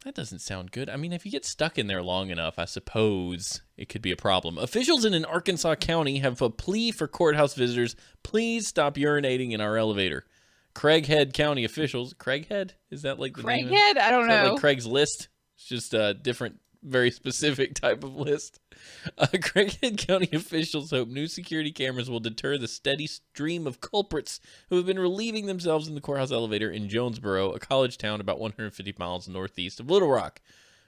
That doesn't sound good. I mean, if you get stuck in there long enough, I suppose it could be a problem. Officials in an Arkansas county have a plea for courthouse visitors. Please stop urinating in our elevator. Craighead County officials. Craighead? Is that like the name? Craighead? I don't know. Like Craigslist? It's just a different, very specific type of list. Craighead County officials hope new security cameras will deter the steady stream of culprits who have been relieving themselves in the courthouse elevator in Jonesboro, a college town about 150 miles northeast of Little Rock.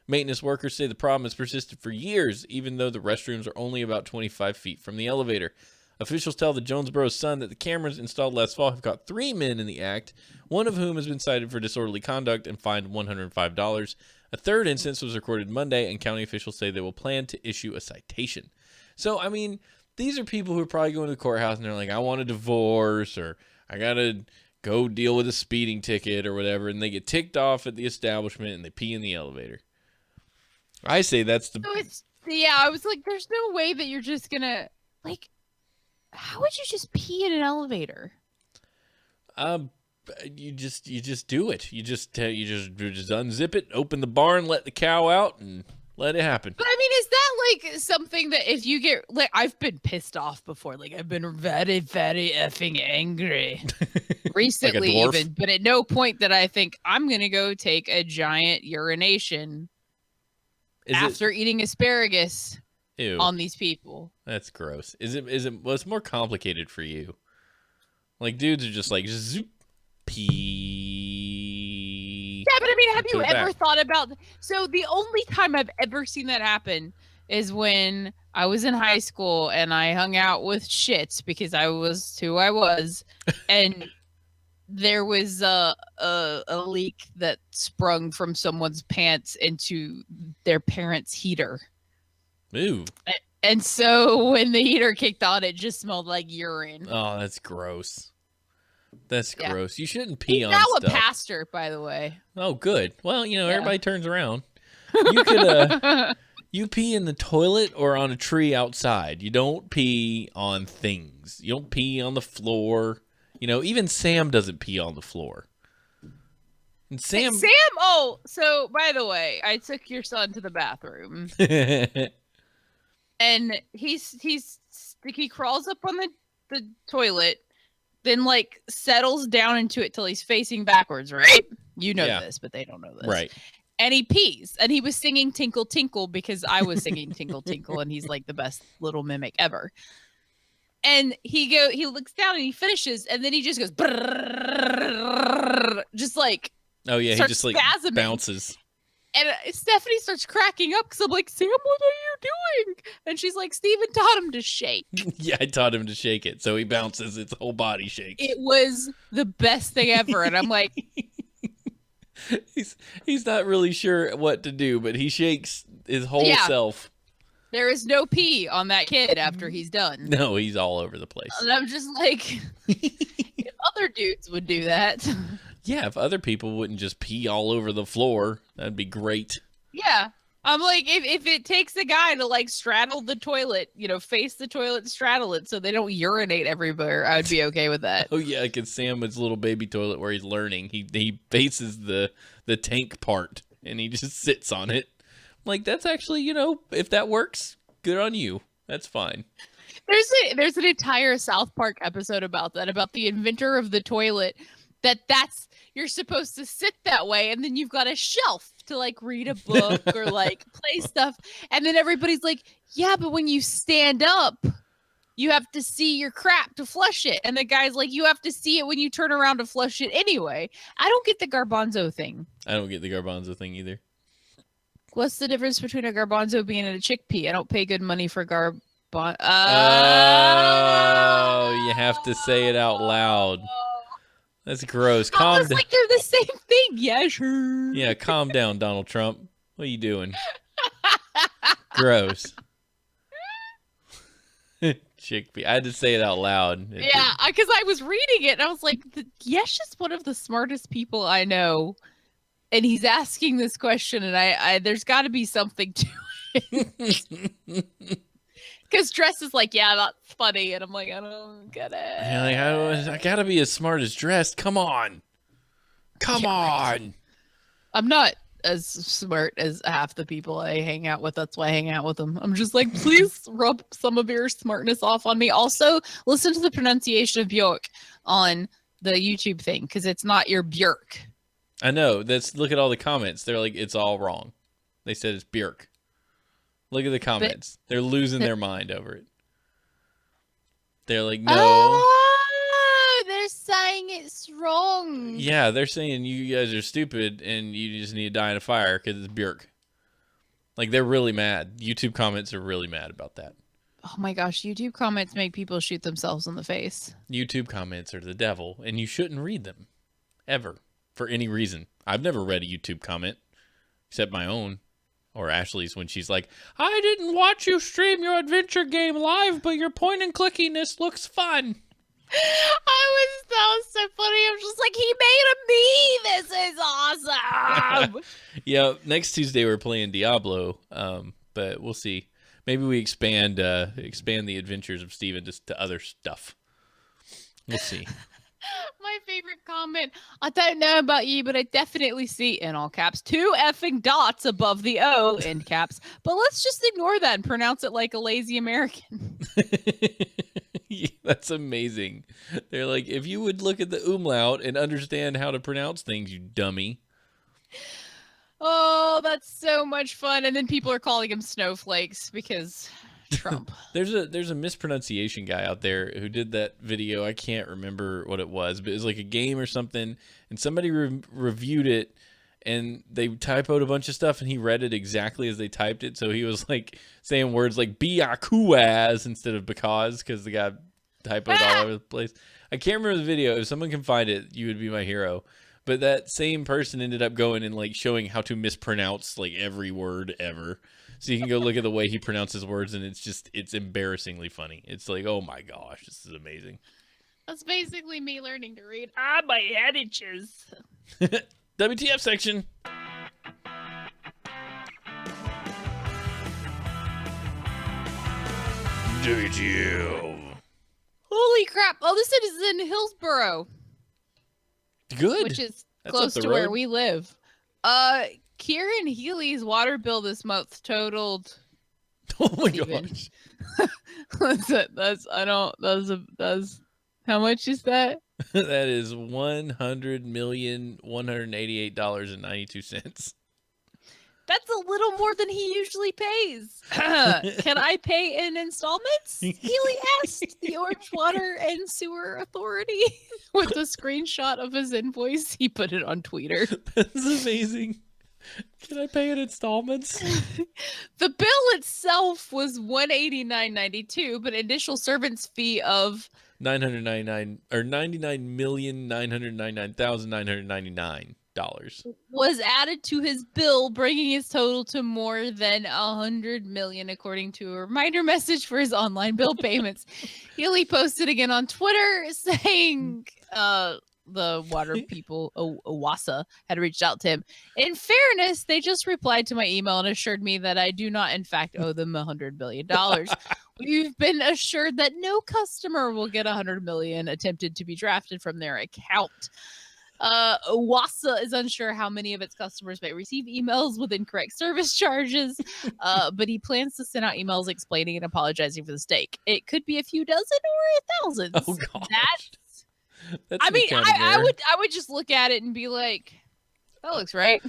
Maintenance workers say the problem has persisted for years, even though the restrooms are only about 25 feet from the elevator. Officials tell the Jonesboro Sun that the cameras installed last fall have caught 3 men in the act, one of whom has been cited for disorderly conduct and fined $105. A third instance was recorded Monday, and county officials say they will plan to issue a citation. So, I mean, these are people who are probably going to the courthouse, and they're like, I want a divorce, or I got to go deal with a speeding ticket, or whatever, and they get ticked off at the establishment, and they pee in the elevator. I say that's the... Yeah, I was like, there's no way that you're just going to, like, how would you just pee in an elevator? You just do it. You just unzip it, open the barn, let the cow out, and let it happen. But I mean, is that like something that if you get like, I've been pissed off before. Like I've been very, very effing angry recently, like even. But at no point that I think I'm gonna go take a giant urination after eating asparagus Ew. on these people. That's gross. Is it? Well, it's more complicated for you. Like dudes are just like zoop. Pee. Yeah, but I mean, have you ever thought about... So the only time I've ever seen that happen is when I was in high school and I hung out with shits because I was who I was, and there was a leak that sprung from someone's pants into their parents' heater. Ooh. And so when the heater kicked on, it just smelled like urine. Oh, that's gross. That's gross. You shouldn't pee He's on now stuff. a pastor, by the way. Oh, good. Well, everybody turns around. You could you pee in the toilet or on a tree outside. You don't pee on things. You don't pee on the floor. Even Sam doesn't pee on the floor. And Sam. Oh, so by the way, I took your son to the bathroom, and he crawls up on the toilet. Then like settles down into it till he's facing backwards, right? You know this, but they don't know this. Right. And he pees. And he was singing Tinkle Tinkle because I was singing Tinkle Tinkle, and he's like the best little mimic ever. And he looks down and he finishes, and then he just goes just like oh yeah, he just like spasming. bounces. And Stephanie starts cracking up because I'm like, Sam, what are you doing? And she's like, Steven taught him to shake. Yeah, I taught him to shake it. So he bounces, its whole body shakes. It was the best thing ever. And I'm like... he's not really sure what to do, but he shakes his whole self. There is no pee on that kid after he's done. No, he's all over the place. And I'm just like, if other dudes would do that. Yeah, if other people wouldn't just pee all over the floor, that'd be great. Yeah. I'm like, if it takes a guy to like straddle the toilet, face the toilet and straddle it so they don't urinate everywhere, I'd be okay with that. Oh yeah, like in Sam's little baby toilet where he's learning. He faces the tank part and he just sits on it. Like that's actually, if that works, good on you. That's fine. There's an entire South Park episode about that, about the inventor of the toilet. You're supposed to sit that way, and then you've got a shelf to like read a book or like play stuff. And then everybody's like, yeah, but when you stand up, you have to see your crap to flush it. And the guy's like, you have to see it when you turn around to flush it anyway. I don't get the garbanzo thing. I don't get the garbanzo thing either. What's the difference between a garbanzo bean and a chickpea? I don't pay good money for garbanzo. Oh, you have to say it out loud. That's gross. Calm down. Like they're the same thing. Yeah, sure. Yeah, calm down, Donald Trump. What are you doing? Gross. Chickpea. I had to say it out loud. Yeah, because I was reading it and I was like, Yesh is one of the smartest people I know, and he's asking this question, and I there's got to be something to it. Because Dress is like, yeah, that's funny, and I'm like, I don't get it. Yeah, like, I gotta be as smart as Dressed. Come on. Come on. I'm not as smart as half the people I hang out with. That's why I hang out with them. I'm just like, please rub some of your smartness off on me. Also, listen to the pronunciation of Bjork on the YouTube thing, because it's not your Björk. I know. Look at all the comments. They're like, it's all wrong. They said it's Björk. Look at the comments. They're losing their mind over it. They're like, no. Oh, they're saying it's wrong. Yeah, they're saying you guys are stupid and you just need to die in a fire because it's Björk. Like, they're really mad. YouTube comments are really mad about that. Oh my gosh, YouTube comments make people shoot themselves in the face. YouTube comments are the devil, and you shouldn't read them. Ever. For any reason. I've never read a YouTube comment, except my own. Or Ashley's when she's like, I didn't watch you stream your adventure game live, but your point and clickiness looks fun. That was so funny. I'm just like, he made a me. This is awesome. Yeah, next Tuesday we're playing Diablo, but we'll see. Maybe we expand the adventures of Steven just to other stuff. We'll see. My favorite comment, I don't know about you, but I definitely see, in all caps, 2 effing dots above the O, in caps. But let's just ignore that and pronounce it like a lazy American. Yeah, that's amazing. They're like, if you would look at the umlaut and understand how to pronounce things, you dummy. Oh, that's so much fun. And then people are calling him snowflakes because Trump. There's a mispronunciation guy out there who did that video. I can't remember what it was, but it was like a game or something, and somebody reviewed it, and they typoed a bunch of stuff, and he read it exactly as they typed it. So he was like saying words like "biakuaz" instead of "because," because the guy typoed all over the place. I can't remember the video. If someone can find it, you would be my hero. But that same person ended up going and like showing how to mispronounce like every word ever. So you can go look at the way he pronounces words, and it's embarrassingly funny. It's like, oh my gosh, this is amazing. That's basically me learning to read. My head itches. WTF section. WTF. Holy crap. Oh, this is in Hillsboro. Good. Which is That's close up the to where road. we live. Kieran Healy's water bill this month totaled. Oh my Steven. gosh. That's how much is that? That is $100,188.92. That's a little more than he usually pays. Can I pay in installments? Healy asked the Orange Water and Sewer Authority with a screenshot of his invoice. He put it on Twitter. That's amazing. Can I pay in installments? The bill itself was $189.92, but initial service fee of $999 or $99,999,999 was added to his bill, bringing his total to more than $100 million, according to a reminder message for his online bill payments. Healy posted again on Twitter saying, the water people, Owasa, had reached out to him. In fairness, they just replied to my email and assured me that I do not, in fact, owe them $100 million. We've been assured that no customer will get $100 million attempted to be drafted from their account. Owasa is unsure how many of its customers may receive emails with incorrect service charges, but he plans to send out emails explaining and apologizing for the mistake. It could be a few dozen or thousands. Oh gosh. I mean, I would just look at it and be like, that looks right.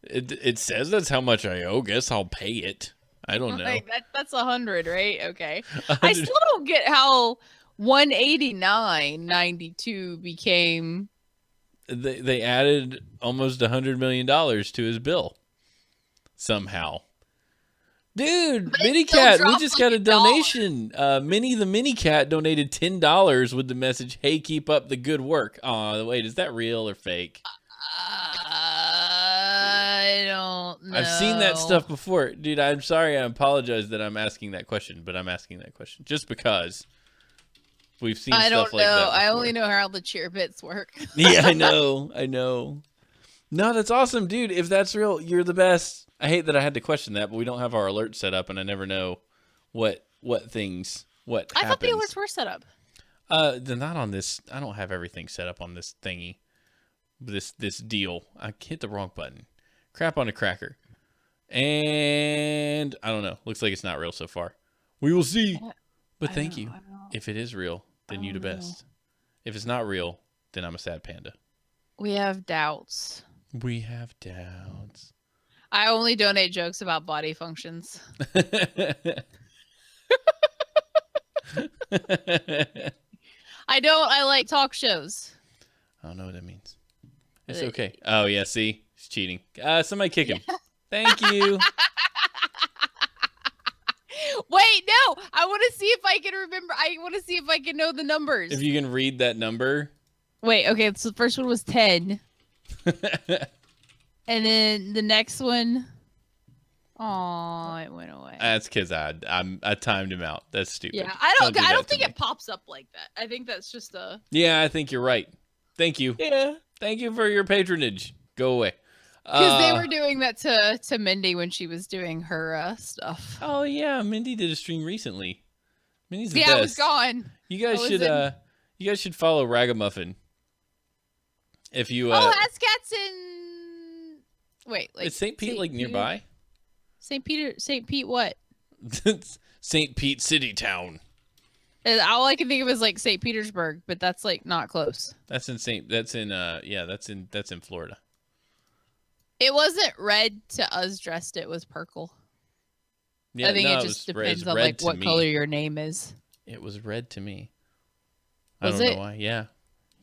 It says that's how much I owe. Guess I'll pay it. I don't know. Like, that's 100, right? Okay. 100. I still don't get how 189.92 became. They added almost $100 million to his bill somehow. Dude, Mini Cat, we just got a donation. Minnie the Mini Cat donated $10 with the message, "Hey, keep up the good work." Aw, wait, is that real or fake? I don't know. I've seen that stuff before. Dude, I'm sorry. I apologize that I'm asking that question, but I'm asking that question just because we've seen stuff like that before. I only know how the cheer bits work. Yeah, I know. No, that's awesome, dude. If that's real, you're the best. I hate that I had to question that, but we don't have our alert set up, and I never know what happens. I thought the alerts were set up. They're not on this. I don't have everything set up on this thingy. This deal. I hit the wrong button. Crap on a cracker. And I don't know. Looks like it's not real so far. We will see. But thank you. If it is real, then you the best. If it's not real, then I'm a sad panda. We have doubts. I only donate jokes about body functions. I like talk shows. I don't know what that means. It's okay. Oh, yeah, see? He's cheating. Somebody kick him. Thank you. Wait, no. I want to see if I can remember. I want to see if I can know the numbers. If you can read that number. Wait, okay. So the first one was 10. And then the next one. Oh, it went away. That's because I timed him out. That's stupid. Yeah, I don't think it pops up like that. I think that's just a. Yeah, I think you're right. Thank you. Yeah. Thank you for your patronage. Go away. Because they were doing that to Mindy when she was doing her stuff. Oh yeah, Mindy did a stream recently. Mindy's the best. I was gone. You guys should follow Ragamuffin. If you Hascat's in. Wait, like is St. Pete like nearby? St. Pete what? St. Pete City Town. All I can think of is like St. Petersburg, but that's like not close. That's in Florida. It wasn't red to us dressed, it was purple. Yeah, I think it just depends on like what color your name is. It was red to me. I don't know why. Yeah.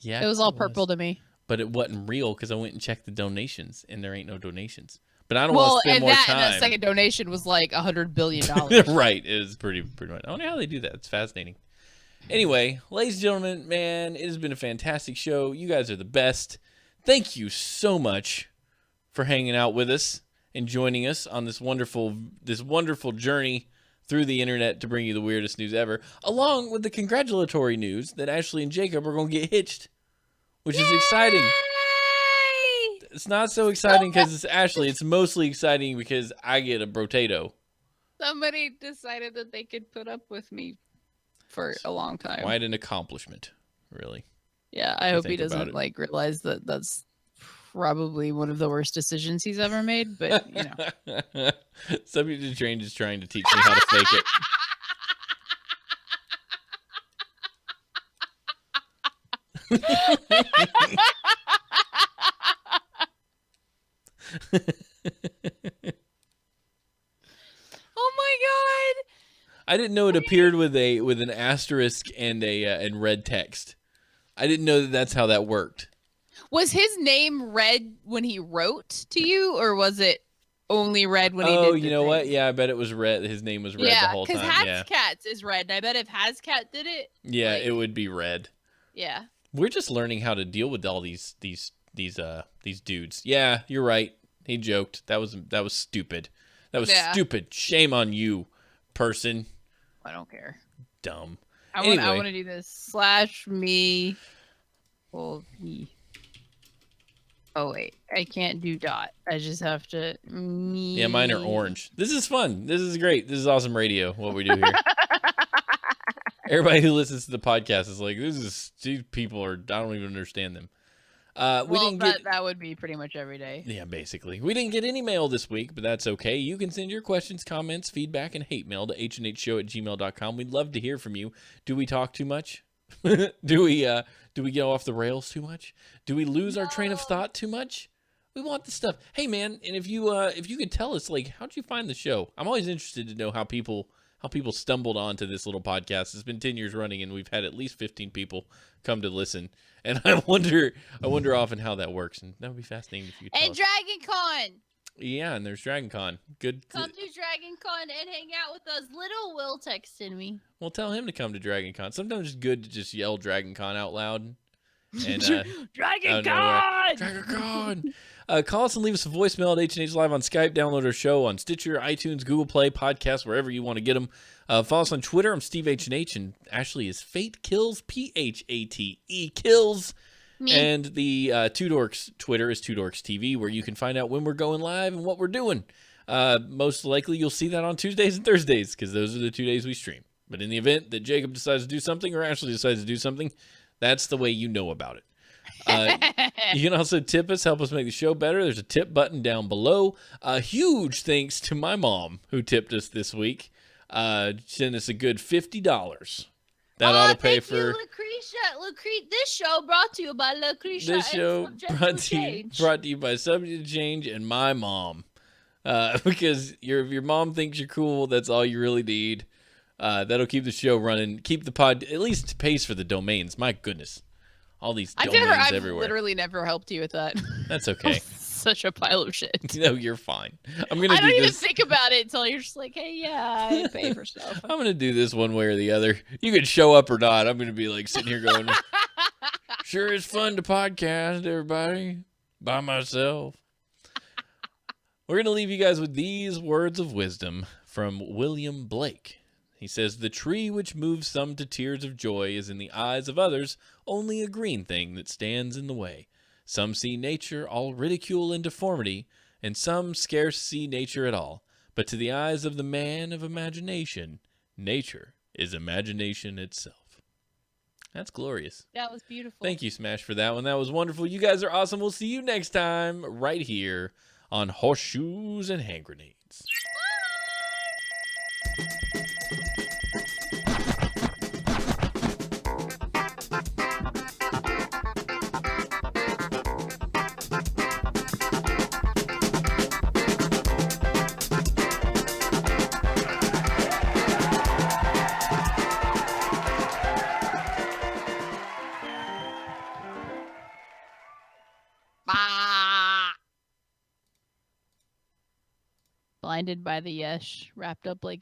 It was all purple to me. But it wasn't real because I went and checked the donations and there ain't no donations. But I don't want to spend more time. And that second donation was like $100 billion. Right. It was pretty much. I wonder how they do that. It's fascinating. Anyway, ladies and gentlemen, man, it has been a fantastic show. You guys are the best. Thank you so much for hanging out with us and joining us on this wonderful journey through the internet to bring you the weirdest news ever, along with the congratulatory news that Ashley and Jacob are going to get hitched, which is exciting. It's not so exciting because it's Ashley. It's mostly exciting because I get a brotato. Somebody decided that they could put up with me for a long time. Quite an accomplishment, really. Yeah, I hope he doesn't like realize that that's probably one of the worst decisions he's ever made, but you know. Somebody is trying to teach me how to fake it. Oh my god! I didn't know it appeared with an asterisk and and red text. I didn't know that that's how that worked. Was his name red when he wrote to you, or was it only red when he did? Oh, you know what? Yeah, I bet it was red. His name was red the whole time. Yeah, because Hascats is red. And I bet if Hascat did it, yeah, it would be red. Yeah. We're just learning how to deal with all these dudes. Yeah, you're right. He joked. That was stupid. That was stupid. Shame on you, person. I don't care. Dumb. I want to do this /me Well, oh wait, I can't do dot. I just have to. Yeah, mine are orange. This is fun. This is great. This is awesome radio. What we do here. Everybody who listens to the podcast is like, these people are. I don't even understand them. We Well, didn't get that would be pretty much every day. Yeah, basically. We didn't get any mail this week, but that's okay. You can send your questions, comments, feedback, and hate mail to hnhshow@gmail.com. We'd love to hear from you. Do we talk too much? Do we go off the rails too much? Do we lose our train of thought too much? We want the stuff. Hey man, and if you could tell us, like, how'd you find the show? I'm always interested to know how people stumbled onto this little podcast. It's been 10 years running, and we've had at least 15 people come to listen. And I wonder often how that works, and that would be fascinating if you could tell And us. Dragon Con. Yeah, and there's Dragon Con. Good. Come to Dragon Con and hang out with us. Little Will texted me. Well, tell him to come to Dragon Con. Sometimes it's good to just yell Dragon Con out loud. And Dragon Con! Dragon Con! Call us and leave us a voicemail at HNH Live on Skype. Download our show on Stitcher, iTunes, Google Play, Podcasts, wherever you want to get them. Follow us on Twitter. I'm Steve HNH, and Ashley is Fate Kills, P-H-A-T-E Kills. Me. And the Two Dorks Twitter is Two Dorks TV, where you can find out when we're going live and what we're doing. Most likely you'll see that on Tuesdays and Thursdays, because those are the 2 days we stream. But in the event that Jacob decides to do something or Ashley decides to do something, that's the way you know about it. You can also tip us, help us make the show better. There's a tip button down below. Huge thanks to my mom, who tipped us this week. Sent us a good $50. That ought to pay thank for you, Lucretia. This show brought to you by Lucretia. this show. Brought Brought to you by Subject to Change and my mom. Because if your mom thinks you're cool, that's all you really need. That'll keep the show running. Keep the pod, at least pays for the domains. My goodness. All these domains I've everywhere. literally never helped you with that. That's okay. Such a pile of shit. No, you're fine. I don't even think about it until you're just like, hey, yeah, I pay for stuff. I'm going to do this one way or the other. You can show up or not. I'm going to be like sitting here going, sure is fun to podcast, everybody, by myself. We're going to leave you guys with these words of wisdom from William Blake. He says, the tree which moves some to tears of joy is in the eyes of others only a green thing that stands in the way. Some see nature all ridicule and deformity, and some scarce see nature at all. But to the eyes of the man of imagination, nature is imagination itself. That's glorious. That was beautiful. Thank you, Smash, for that one. That was wonderful. You guys are awesome. We'll see you next time right here on Horseshoes and Hand Grenades. Blinded by the yesh, wrapped up like